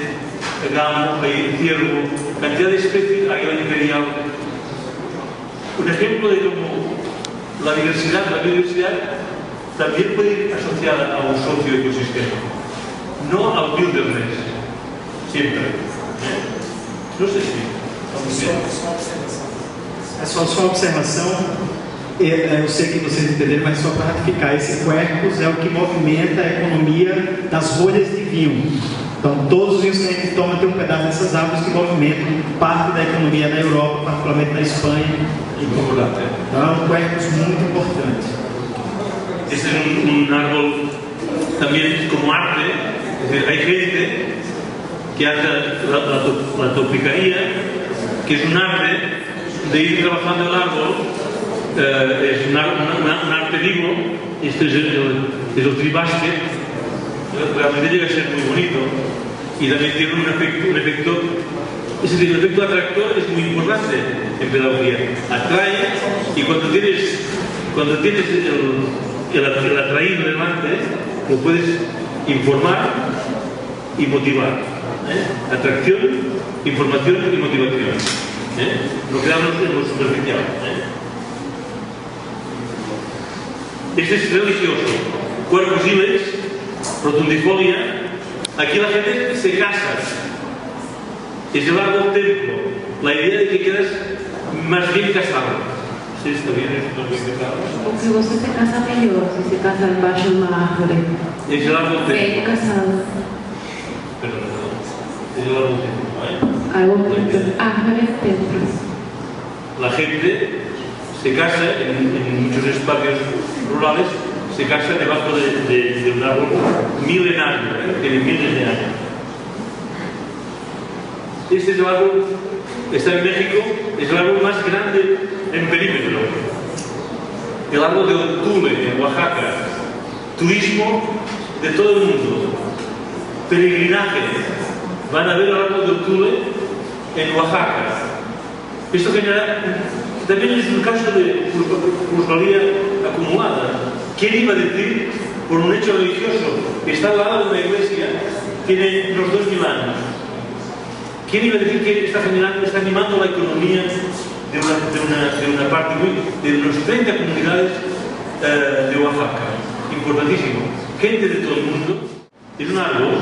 gamo, hay ciervo, cantidad de especies, águila imperial. Un ejemplo de cómo la biodiversidad también puede ir asociada a un socio-ecosistema, no al wilderness, siempre. No sé si. É só uma observação, eu sei que vocês entenderam, mas só para ratificar, esse Quercus é o que movimenta a economia das rolhas de vinho. Então, todos os vinhos que a gente toma tem um pedaço dessas árvores que movimentam parte da economia na Europa, particularmente na Espanha. Então, é um Quercus muito importante. Este es un árbol también como arte, es decir, hay gente que hace la topicaría, que es un arte de ir trabajando el árbol, es un arte vivo. Este es el tribasque, realmente llega a ser muy bonito y también tiene un efecto, es decir, el efecto atractor es muy importante en pedagogía, atrae, y cuando tienes el atraído delante, lo puedes informar y motivar. Atracción, información y motivación. No quedamos en lo superficial. Este es religioso. Quercus ilex, rotundifolia. Aquí la gente se casa. Es el árbol templo. La idea de que quedas más bien casado. Sí, está bien, está bien casado. Porque você se casa melhor se se casa debaixo de uma árvore. Es el árbol templo. Bem casado. Perdón. Es el árbol templo. Algo muito. Árvore templo. La gente se casa en muchos espacios rurales, se casa debajo de un árbol milenario, tiene miles de años. Este es el árbol, está en México, es el árbol más grande en perímetro. El árbol de Otule, en Oaxaca. Turismo de todo el mundo. Peregrinaje. Van a ver el árbol de Otule en Oaxaca. Esto genera, también es un caso de plusvalía acumulada. ¿Quién iba a decir, por un hecho religioso, que está al lado de una iglesia, tiene unos 2000 años? ¿Quién iba a decir que está animando la economía de una parte de unas 30 comunidades de Oaxaca? Importantísimo. Gente de todo el mundo. Es un árbol,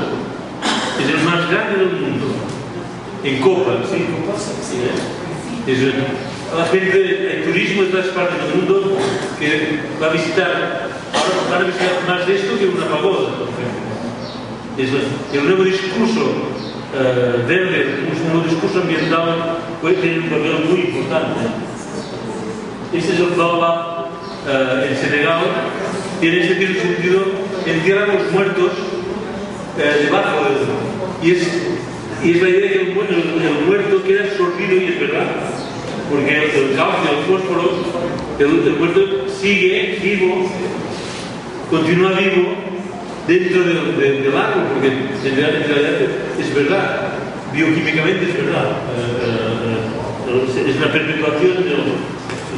es el más grande del mundo. En copa, ¿sí? La gente, el turismo de todas partes del mundo que va a visitar, ahora van a visitar más de esto que una pagoda, por ejemplo. El nuevo discurso verde, un nuevo discurso ambiental puede tener un papel muy importante. Este es el baobab en Senegal, tiene sentido, entierran los muertos debajo y es la idea de que el muerto queda absorbido, y es verdad, porque el calcio, el fósforo, el muerto sigue vivo, continúa vivo dentro del árbol, porque en realidad es verdad, bioquímicamente es verdad, es una perpetuación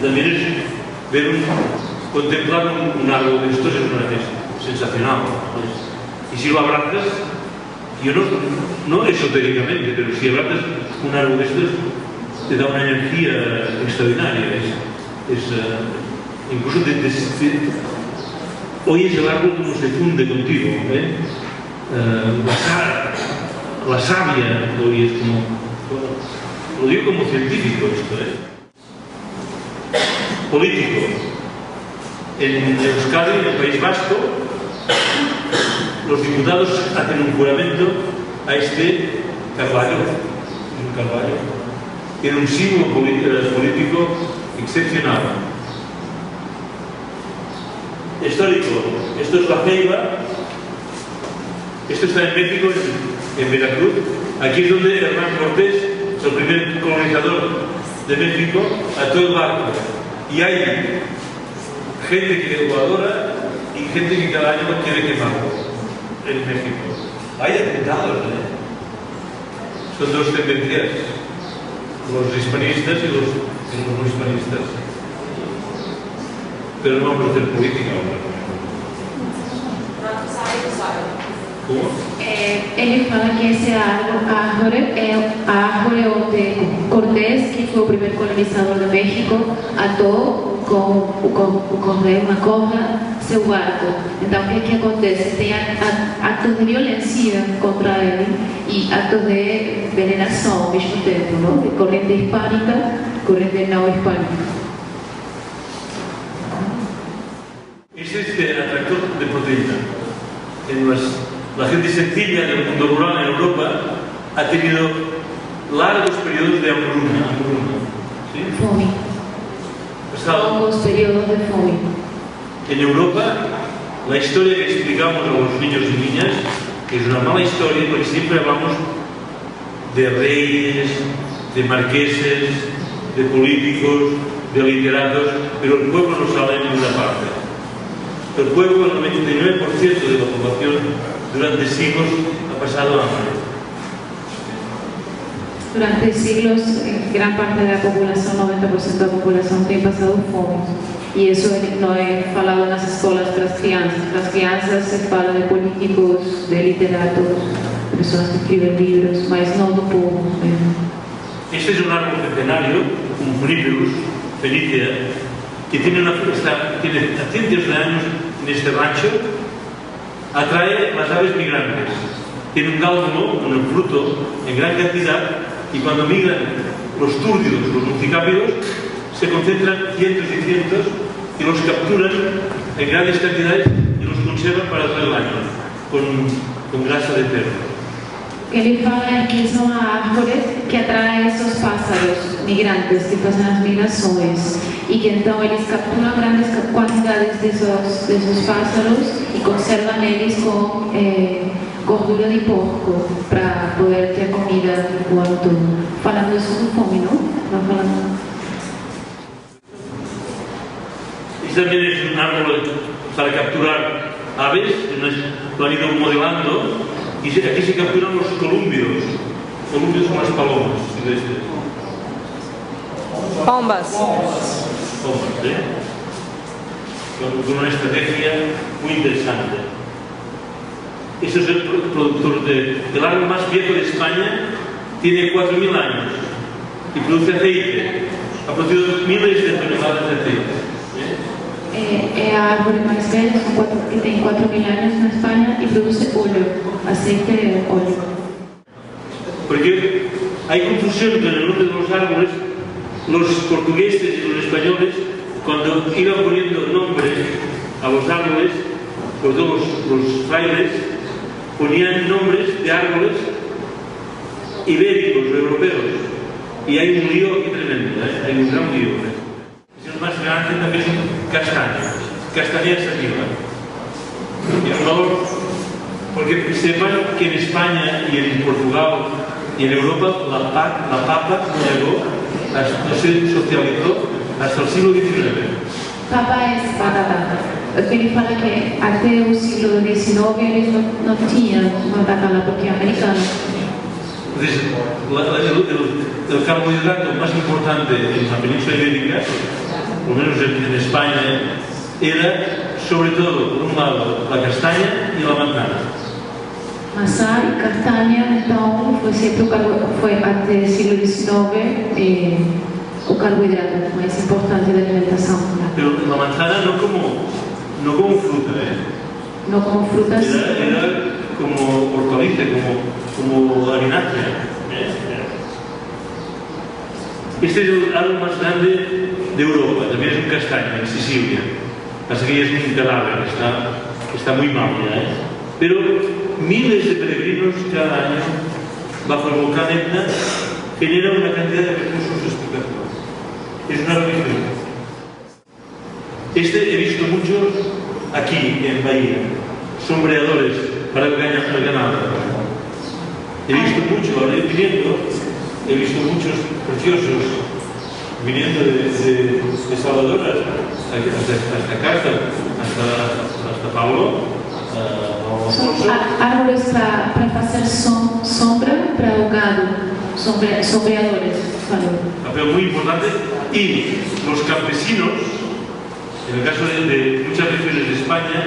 también es contemplar un árbol de estos es sensacional, y si lo abrazas, yo no esotéricamente, pero si abrazas un árbol de estos, te da una energía extraordinaria. Incluso hoy es el árbol como se funde contigo. La savia hoy es como. Lo digo como científico esto. Político. En Euskadi, en el País Vasco, los diputados hacen un juramento a este caballo, un caballo, que era un símbolo político excepcional. Histórico, esto es la ceiba, esto está en México, en Veracruz. Aquí es donde Hernán Cortés el primer colonizador de México, ató el barco. Y hay gente que lo adora y gente que cada año quiere quemarlo en México. Hay atentados, Son dos tendencias, los hispanistas y los no hispanistas. Pero no vamos a hacer política ahora. ¿Cómo? Ele fala que esse árvore é a árvore onde Cortés, que foi o primeiro colonizador de México, atou com o cordeiro, uma corda, seu barco. Então, o que acontece? Tem atos de violência contra ele e atos de veneração ao mesmo tempo, não? De corrente hispânica, corrente não hispânica. Este atractor de proteína. La gente sencilla del mundo rural en Europa ha tenido largos periodos de hambruna. ¿Sí? Fome. Longos periodos de fome. En Europa, la historia que explicamos a los niños y niñas es una mala historia porque siempre hablamos de reyes, de marqueses, de políticos, de literatos, pero el pueblo no sale en ninguna parte. El pueblo, el 99% de la población, durante siglos ha pasado hambre. Durante siglos, gran parte de la población, 90% de la población, tiene pasado fome. Y eso no he falado en las escuelas para las crianças. Las crianças se habla de políticos, de literatos, de personas que escriben libros, mas no del povo. Este es un árbol centenario, un Juniperus fenicia, que tiene cientos de años en este rancho. Atrae las aves migrantes. Tiene un gálbulo con el fruto en gran cantidad y cuando migran los túrdidos, los multicápidos, se concentran cientos y cientos y los capturan en grandes cantidades y los conservan para todo el año con grasa de perro. Ele fala que são árvores que atraem esses pássaros migrantes que fazem as migrações e que então eles capturam grandes quantidades desses pássaros e conservam eles com gordura de porco para poder ter comida o ano todo. Falando isso do fome, não falando. Este también es un árbol para capturar aves, lo han ido modelando. Y aquí se capturan los colúmbidos. Colúmbidos son las palomas. Pombas. Pombas, con una estrategia muy interesante. Este es el productor del árbol más viejo de España. Tiene 4.000 años y produce aceite. Ha producido miles de toneladas de aceite. É a árvore mais velha, que tem 4.000 anos na Espanha e produz óleo, aceite e óleo. Porque hay confusión con el nombre de los árboles. Los portugueses y los españoles, cuando iban poniendo nombre a los árboles, sobre todo los frailes, ponían nombres de árboles ibéricos o europeos. Y hay un lío aquí tremendo, hay un gran lío. El más grande también son castañas, castañas sativa. Tiene un valor, porque sepan que en España y en Portugal y en Europa la papa llegó, no se socializó hasta el siglo XIX. Papa é batata. Ele fala que até o siglo XIX eles não tinham batata porque é americano. Entonces, el carbohidrato más importante en la península ibérica, por lo menos en España, era sobre todo, por un lado, la castaña y la manzana. Maçã e castanha, então, foi sempre foi até o siglo XIX o carboidrato mais importante da alimentação. Pero la manzana no como fruta, No como frutas. Era como hortaliza, como harinácea. Este es el árbol más grande de Europa, también es un castaño, en Sicilia. Así que es un cadáver, está muy mal ya, Pero miles de peregrinos cada año, bajo el volcán Etna, generan una cantidad de recursos espectaculares. Es una religión. He visto muchos aquí, en Bahía, sombreadores para el ganado. He visto mucho, ahora viniendo, he visto muchos preciosos viniendo de Salvador hasta casa, hasta Pablo. Son árboles para hacer sombra para o gado, sombreadores. Papel muy importante. Y los campesinos, en el caso de muchas regiones de España,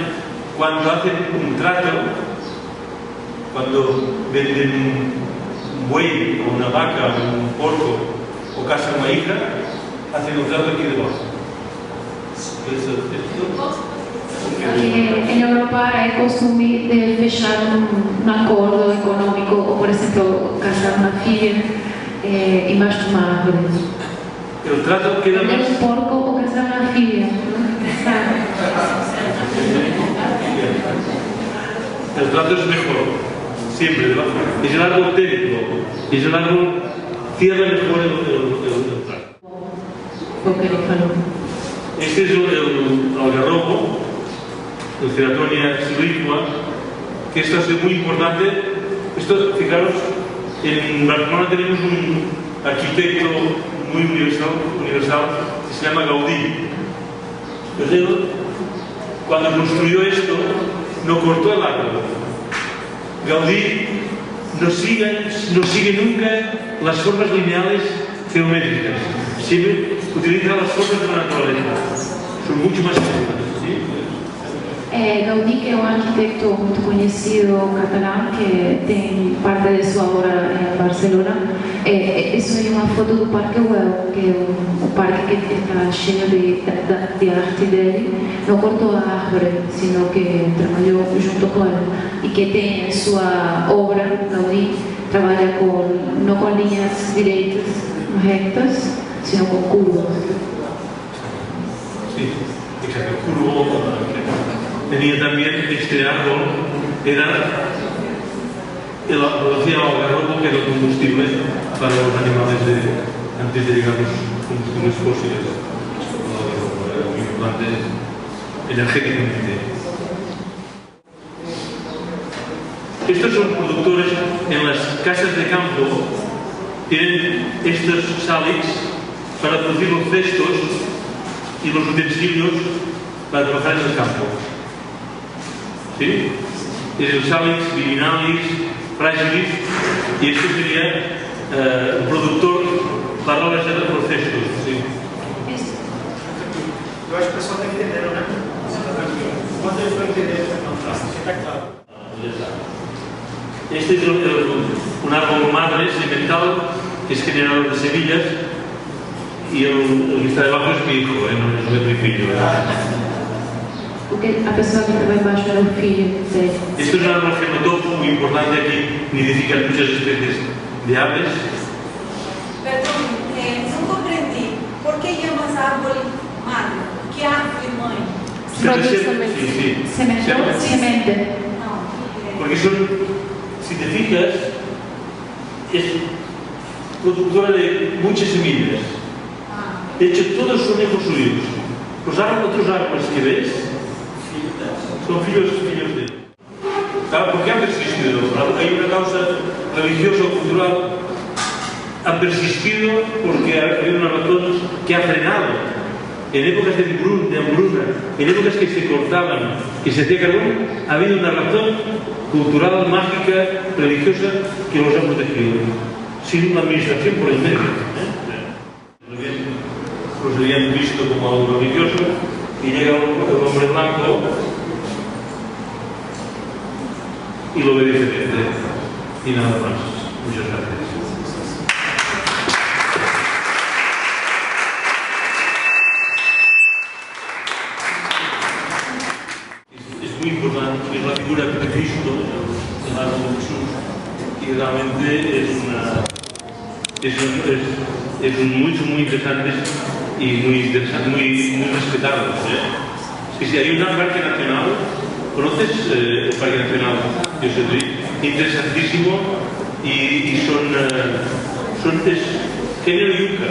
cuando hacen un trato, cuando venden un buey o una vaca o un porco o casan una hija, hacen un trato aquí debajo. Aquí en Europa hay costumbre de fechar un acuerdo económico o, por ejemplo, casar una filla embaixo de una árvore. El trato queda más... un porco o casar una filla. El trato es mejor, siempre. Es el árbol técnico, es el árbol cierra mejor el trato. Este es el algarrobo, el Ceratonia silvicua, que esto es muy importante. Esto, fijaros, en Barcelona tenemos un arquitecto muy universal que se llama Gaudí. Entonces, cuando construyó esto, no cortó el árbol. Gaudí no sigue nunca las formas lineales geométricas, siempre utiliza las formas de la naturaleza. Son mucho más importantes. ¿Sí? Gaudí, que é um arquiteto muito conhecido catalão, que tem parte de sua obra em Barcelona. Isso é uma foto do Parque Güell, que é um parque que está cheio de arte dele. Não cortou a árvore, sino que trabalhou junto com ele. E que tem em sua obra, Gaudí trabalha não com linhas direitas, rectas, sino com curvas. Sí, exacto, curvo. Tenía también este árbol, lo hacía algarrobo, que era combustible para los animales antes de llegar los combustibles fósiles. Era muy importante energéticamente. Estos son productores en las casas de campo, tienen estos salix para producir los cestos y los utensilios para trabajar en el campo. ¿Sí? Es el Salix vivinalis fragilis, y esto sería el productor para realizar los procesos. ¿Sí? Eu acho que o pessoal está entendendo, né? Quando eles vão entender, está claro. Este es un árbol madre semental que es generador de semillas, y el que está debajo es mi hijo, no es mi filho. Porque a pessoa que estava embaixo era o filho dele. Esto es un árbol genotopo muy importante aquí, nidifican muchas especies de aves. Perdón, no comprendí. ¿Por qué llamas árbol madre? ¿Qué árvore mãe? Sí. Semente. Porque son, si te fijas, es productora de muchas semillas. De hecho, todos son hijos suyos. Los otros árboles que ves son filhos de él. Claro, porque han persistido. Hay una causa religiosa o cultural. Han persistido porque ha habido una razón que ha frenado. En épocas de hambruna, en épocas que se cortaban, que se hacía carbón, ha habido una razón cultural, mágica, religiosa que los ha protegido. Sin una administración por el medio. Los habían visto como algo religioso, y llega el hombre blanco y lo obedece y nada más. Muchas gracias. Es muy importante, es la figura de Cristo, el árbol de Jesús, y realmente es muy interesante y muy respetados. Si hay un parque nacional, ¿conoces el Parque Nacional de Yosemite? Interesantísimo, y es género yucca,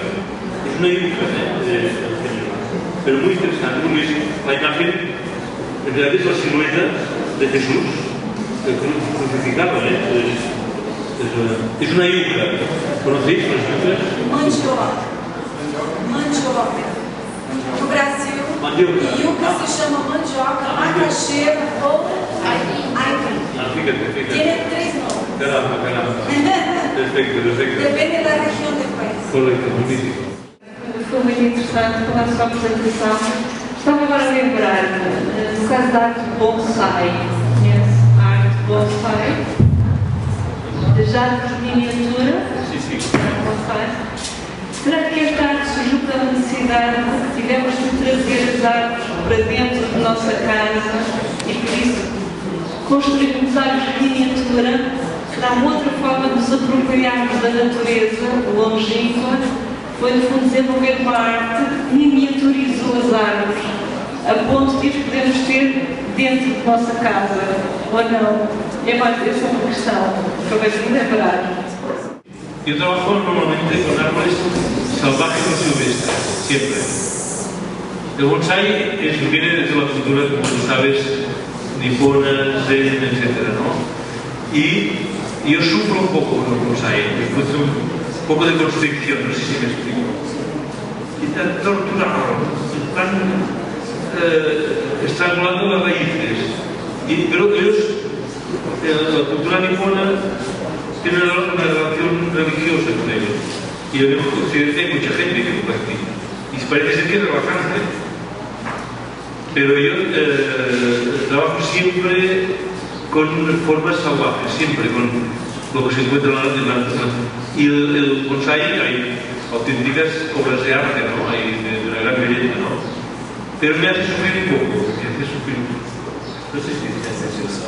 es una yucca, pero muy interesante, porque es la imagen, en realidad es la silueta de Jesús, crucificado, Es una yuca. ¿Conocéis las yucas? Mandioca. Mandioca. No Brasil, yuca se chama mandioca, macaxeira ou aipim. Fíjate. Tiene 3 nomes. Caramba. Perfecto. Depende da região do país. Correcto, magnífico. Foi muito interessante com a sua apresentação. Estava agora a lembrar, no caso da arte de bonsai, conhece a arte de bonsai? Das árvores de miniatura? Sim. Bonsai. Será que esta arte surgiu pela necessidade que tivemos de trazer as árvores para dentro de nossa casa e por isso construímos árvores de miniatura? Será uma outra forma de nos apropriarmos da natureza longínqua? Foi, no fundo, desenvolver uma arte que miniaturizou as árvores, a ponto de as podemos ter dentro de nossa casa, ou não? Essa é uma questão que eu vejo me lembrar. Yo trabajo normalmente con árboles salvajes o silvestres, siempre. El bonsai viene desde la cultura, como tú sabes, nipona, zen, etc., ¿no? Y yo sufro un poco con los bonsai, me encuentro un poco de constricción, no sé si me explico. Y están torturando, están estrangulando las raíces. Pero ellos, la cultura nipona, tiene una relación religiosa con ellos. Y en Occidente hay mucha gente que lo practica. Y parece ser que es relajante. Pero yo trabajo siempre con formas salvajes, siempre con lo que se encuentra en la naturaleza. Y el bonsai hay auténticas obras de arte, ¿no? Hay de una gran belleza, ¿no? Pero me hace sufrir un poco, No sé si te hace eso.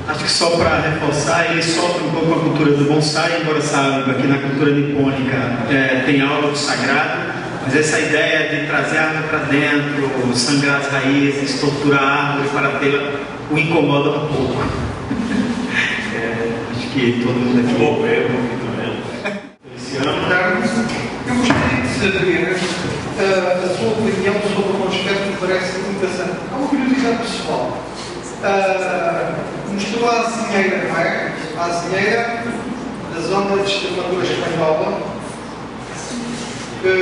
Acho que só para reforçar, ele sofre um pouco a cultura do bonsai, embora saiba que na cultura nipônica tem algo do sagrado, mas essa ideia de trazer a árvore para dentro, sangrar as raízes, torturar a árvore para tê-la, o incomoda um pouco. Acho que todo mundo aqui... Eu gostaria de saber a sua opinião sobre um aspecto que me parece interessante. Há uma curiosidade pessoal. Mostrou a azinheira, não é? A azinheira da zona de Extremadura espanhola, que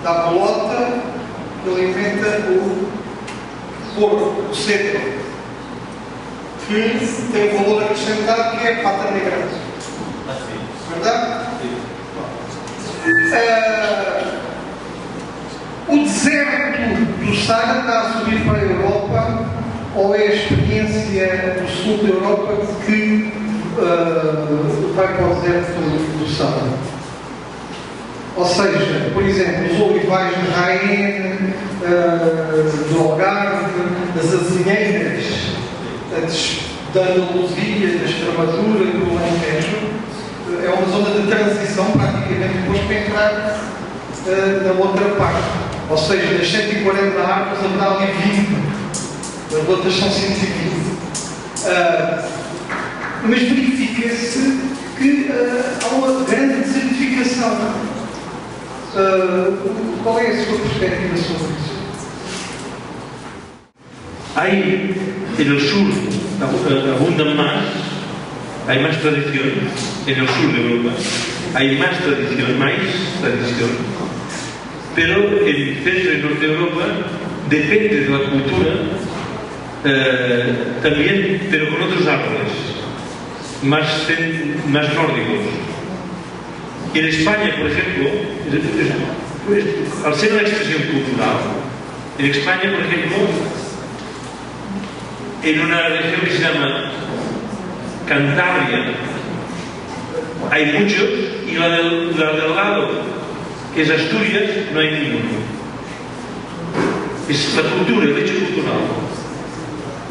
dá bolota, que alimenta o porco, o cedro, que tem um valor acrescentado que é a pata negra. Verdade? O deserto do Saara está a subir para a Europa, ou é a experiência do sul da Europa que vai para o deserto do Saara? Ou seja, por exemplo, os olivais de Raen, do Algarve, das azinheiras da Andaluzia, da Extremadura, do Alentejo, é uma zona de transição praticamente depois para entrar na outra parte. Ou seja, das 140 árvores haverá ali 20, as outras são 120. Mas verifica-se que há uma grande desertificação. Qual é a sua perspectiva sobre isso? Hay en el sur abundan más, hay más tradición en el sur de Europa, hay más tradición, pero en el centro y norte de Europa depende de la cultura también, pero con otros árboles más nórdicos. Y en España, por ejemplo, al ser una expresión cultural, en España, por ejemplo, en una región que se llama Cantabria hay muchos, y la del lado, que es Asturias, no hay ninguno. Es la cultura, el hecho cultural.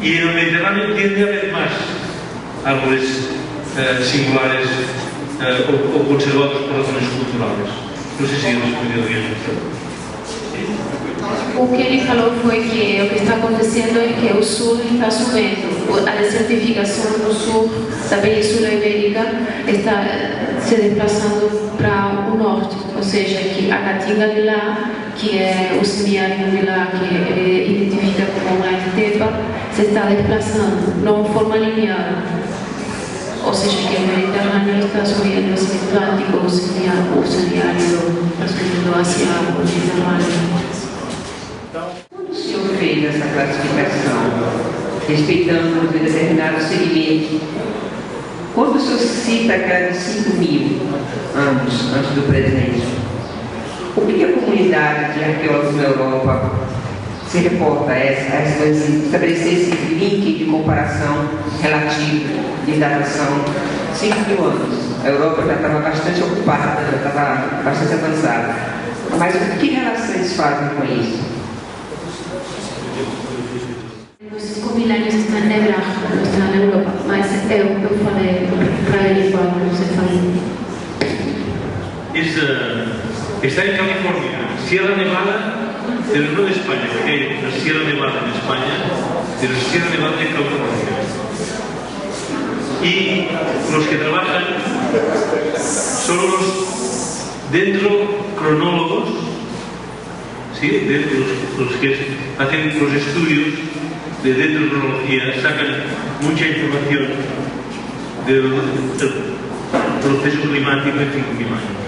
Y en el Mediterráneo tiende a haber más árboles singulares o conservados por razones culturales. No sé si he respondido bien. O que ele falou foi que o que está acontecendo é que o sul está subindo. A desertificação no sul da Península Ibérica está se desplazando para o norte, ou seja, que a caatinga de lá, que é o semiárido de lá, que ele identifica como uma estepa, se está desplazando, não de forma linear. ou seja, que o Mediterrâneo está subindo hacia o Atlântico, o Oceaniano está subindo hacia o Mediterrâneo. Quando o senhor fez essa classificação, respeitando um determinado segmento, quando o senhor cita aquela de 5.000 anos antes do presente, o que a comunidade de arqueólogos na Europa se reporta a estabelecer esse link de comparação relativa, de datação? 5.000 anos. A Europa já estava bastante ocupada, já estava bastante avançada. Mas que relação eles fazem com isso? Os 5.000 anos estão na Hebraica, não estão na Europa, mas eu falei para ele igual, não sei falar. Está en California, Sierra Nevada, pero no de España, porque hay una Sierra Nevada en España, pero Sierra Nevada en California. Y los que trabajan son los dendrocronólogos, ¿sí? Los que hacen los estudios de dendrocronología, sacan mucha información del proceso climático en 5.000 años.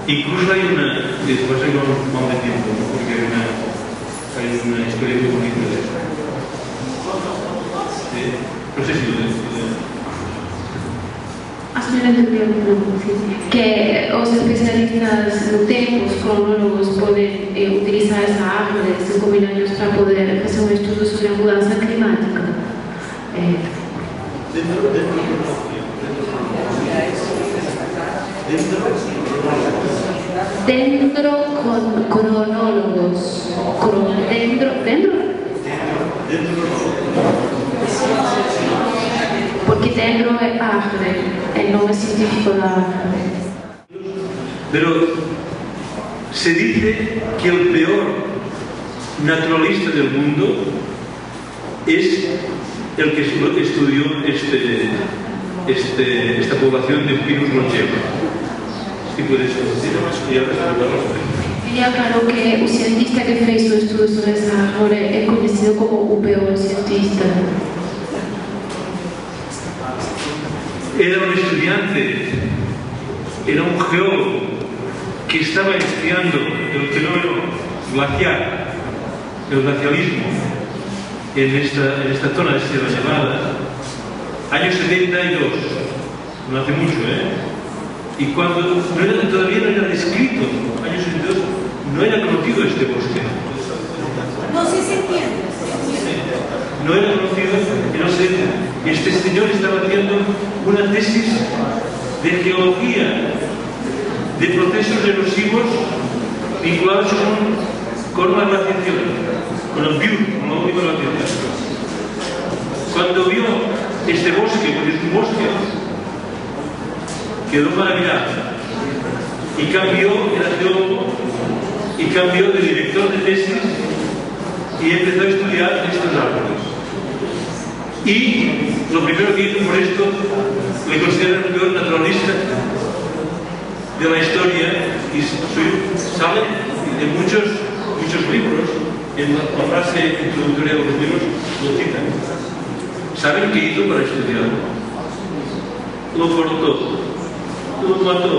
Incluso hay una, después hay un mal de tiempo, porque hay una historia muy bonita de eso. No sé si que os especialistas no tempo, os cronólogos, podem utilizar essa árvore de 5.000 anos para poder fazer um estudo sobre a mudança climática. Dendrocronólogos. Porque dendro é árvore, é o nome científico da árvore. Pero se dice que el peor naturalista del mundo es el que estudió esta población de Pinus longevos. Si puedes Quería claro que o cientista que fez o estudo sobre essa árvore é conhecido como o peor cientista. Era un estudiante, era un geólogo que estaba estudiando el fenómeno glacial, el glacialismo en esta zona de Sierra Nevada, año 72, no hace mucho, y cuando todavía no era descrito, año 72, no era conocido este bosque. No sé si se entiende. No era conocido, no sé, este señor estaba haciendo una tesis de geología de procesos erosivos vinculados con la glaciación, con el BIUR, con la última glaciación. Cuando vio este bosque, porque es un bosque, quedó maravillado y cambió, era geólogo, y cambió de director de tesis y empezó a estudiar estos árboles. Y lo primero que hizo por esto, le consideran el peor naturalista de la historia, y sale en muchos libros, en la frase introductoria de los libros lo citan. ¿Saben qué hizo para estudiarlo? Lo cortó, lo mató.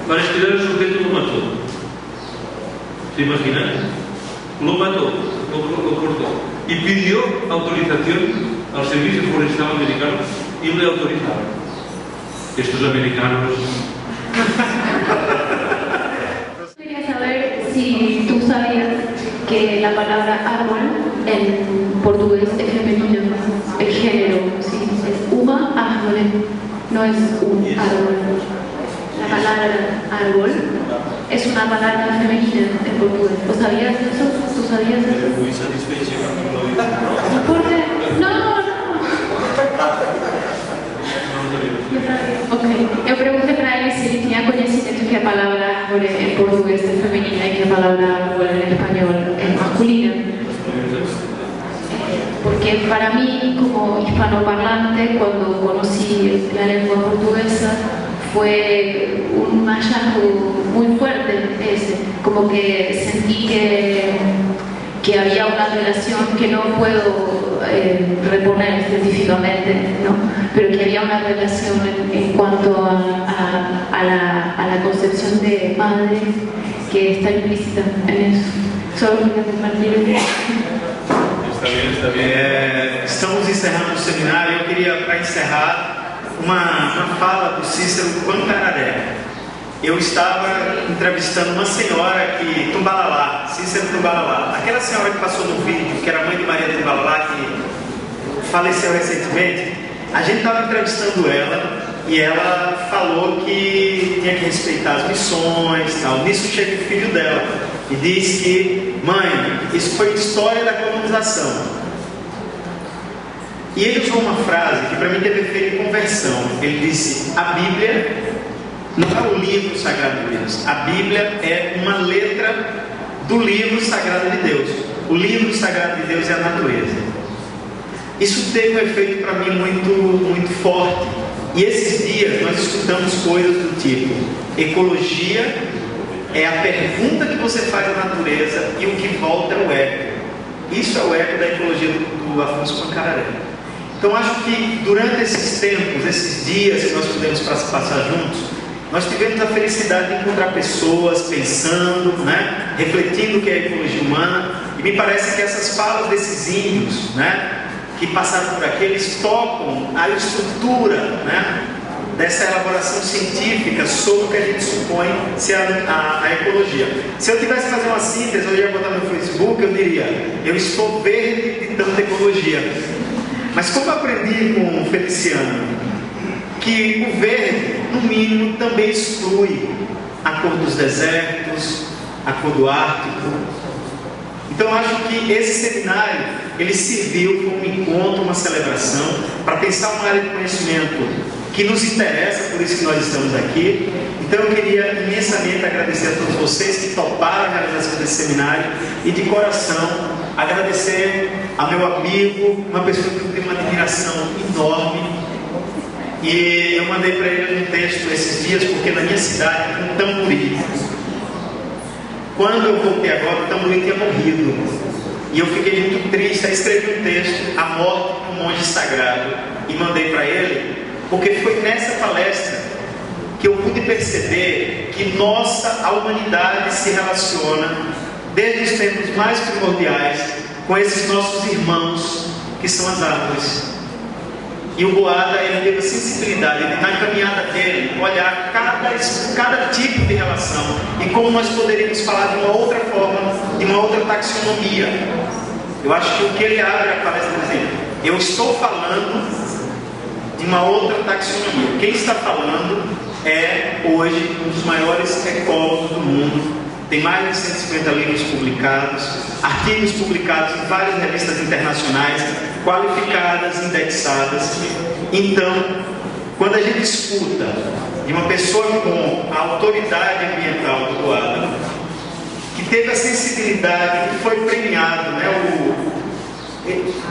Para estudiar el sujeto lo mató. ¿Se imaginan? Lo mató, lo cortó. Y pidió autorización al Servicio Forestal americano y le autorizaron. Estos americanos. Quería saber si tú sabías que la palabra árbol en portugués es femenino, el género, sí, es uma árvore, no es un árbol. La palabra árbol es una palabra femenina en portugués. ¿Vos sabías eso? ¿Tú sabías eso? Muy satisfecho. ¿Por qué? No. Ok, eu preguntei para ele se ele tinha conhecimento que a palavra árvore em português é feminina e que a palavra árvore em espanhol é masculina. Porque para mí, como hispanoparlante, cuando conocí la lengua portuguesa, fue un hallazgo muy fuerte ese, como que sentí que que había una relación que no puedo reponer específicamente, ¿no? Pero que había una relación en cuanto a la concepción de madre que está implícita en eso. Solo quería compartir eso. Está bien. Estamos encerrando o seminário. Eu queria, para encerrar, uma fala do Cícero Pancararé. Eu estava entrevistando uma senhora que, Tumbalalá, Cícero Tumbalalá, aquela senhora que passou no vídeo, que era mãe de Maria Tumbalalá, que faleceu recentemente. A gente estava entrevistando ela e ela falou que tinha que respeitar as missões e tal. Nisso chega o filho dela e diz que, mãe, isso foi história da colonização. E ele usou uma frase que para mim teve efeito de conversão. Ele disse: a Bíblia não é o livro sagrado de Deus. A Bíblia é uma letra do livro sagrado de Deus. O livro sagrado de Deus é a natureza. Isso teve um efeito para mim muito forte. E esses dias nós escutamos coisas do tipo: ecologia é a pergunta que você faz à natureza e o que volta é o eco. Isso é o eco da ecologia do Afonso Pancararé. Então acho que durante esses tempos, esses dias que nós pudemos passar juntos, nós tivemos a felicidade de encontrar pessoas pensando, né, refletindo o que é a ecologia humana, e me parece que essas falas desses índios, né, que passaram por aqui, eles tocam a estrutura, né, dessa elaboração científica sobre o que a gente supõe ser a ecologia. Se eu tivesse que fazer uma síntese, eu ia botar no Facebook, eu diria: eu estou verde de tanta ecologia. Mas como aprendi com o Feliciano que o verde, no mínimo, também exclui a cor dos desertos, a cor do Ártico. Então acho que esse seminário, ele serviu como um encontro, uma celebração, para pensar uma área de conhecimento que nos interessa, por isso que nós estamos aqui. Então eu queria imensamente agradecer a todos vocês que toparam a realização desse seminário, e de coração agradecer a meu amigo, uma pessoa que eu tenho uma admiração enorme. E eu mandei para ele um texto esses dias, porque na minha cidade tem um Tamboril. Quando eu voltei agora, o Tamboril tinha morrido. E eu fiquei muito triste. Aí escrevi um texto, A Morte de um Monge Sagrado, e mandei para ele, porque foi nessa palestra que eu pude perceber que a humanidade se relaciona, desde os tempos mais primordiais, com esses nossos irmãos, que são as árvores. E o Boada, ele teve a sensibilidade de, na caminhada dele, olhar cada tipo de relação e como nós poderíamos falar de uma outra forma, de uma outra taxonomia. Eu acho que o que ele abre a palestra dizendo: eu estou falando de uma outra taxonomia. Quem está falando é hoje um dos maiores ecólogos do mundo. Tem mais de 150 livros publicados, artigos publicados em várias revistas internacionais, qualificadas, indexadas. Então, quando a gente escuta de uma pessoa com a autoridade ambiental do Boada, que teve a sensibilidade, que foi premiado, né?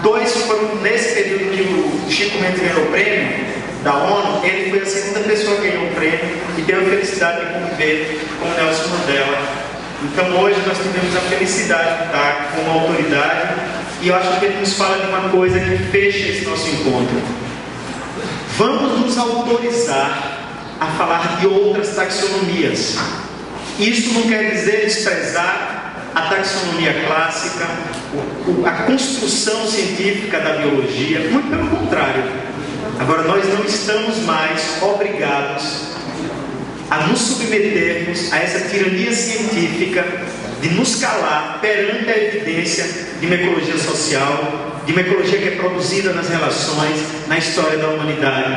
Dois foram nesse período que o Chico Mendes ganhou o prêmio da ONU. Ele foi a segunda pessoa que ganhou o prêmio e teve a felicidade de conviver com Nelson Mandela. Então hoje nós tivemos a felicidade de estar com uma autoridade, e eu acho que ele nos fala de uma coisa que fecha esse nosso encontro. Vamos nos autorizar a falar de outras taxonomias. Isso não quer dizer desprezar a taxonomia clássica, a construção científica da biologia, muito pelo contrário. Agora, nós não estamos mais obrigados a nos submetermos a essa tirania científica de nos calar perante a evidência de uma ecologia social, de uma ecologia que é produzida nas relações, na história da humanidade.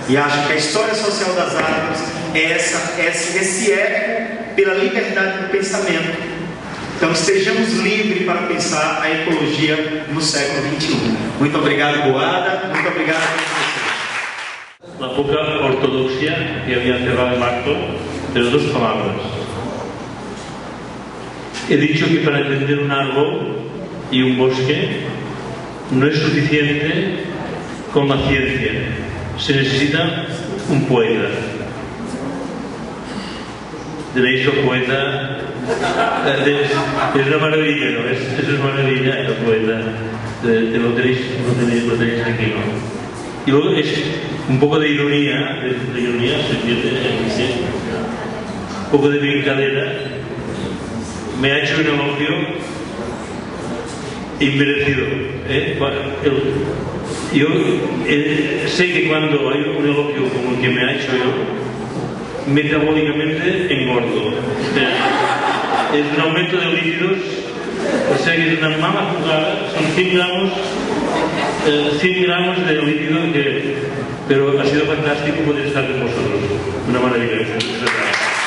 E acho que a história social das árvores é esse eco pela liberdade do pensamento. Então estejamos livres para pensar a ecologia no século XXI. Muito obrigado, Boada. Muito obrigado a todos vocês. La poca ortodoxia que había cerrado el acto de las dos palabras. He dicho que para entender un árbol y un bosque no es suficiente con la ciencia, se necesita un poeta. Tenéis o poeta, es una maravilla, ¿no? Eso es maravilla, el poeta, lo tenéis aquí, ¿no? Y luego es un poco de ironía, se entiende, un poco de brincadera. Me ha hecho un elogio inmerecido. Yo sé que cuando hay un elogio como el que me ha hecho yo, metabólicamente engordo. Es un aumento de líquidos, o sea que es una mama jugada, son 100 gramos de líquido, pero ha sido fantástico poder estar con vosotros. Una maravilla. Muchas gracias.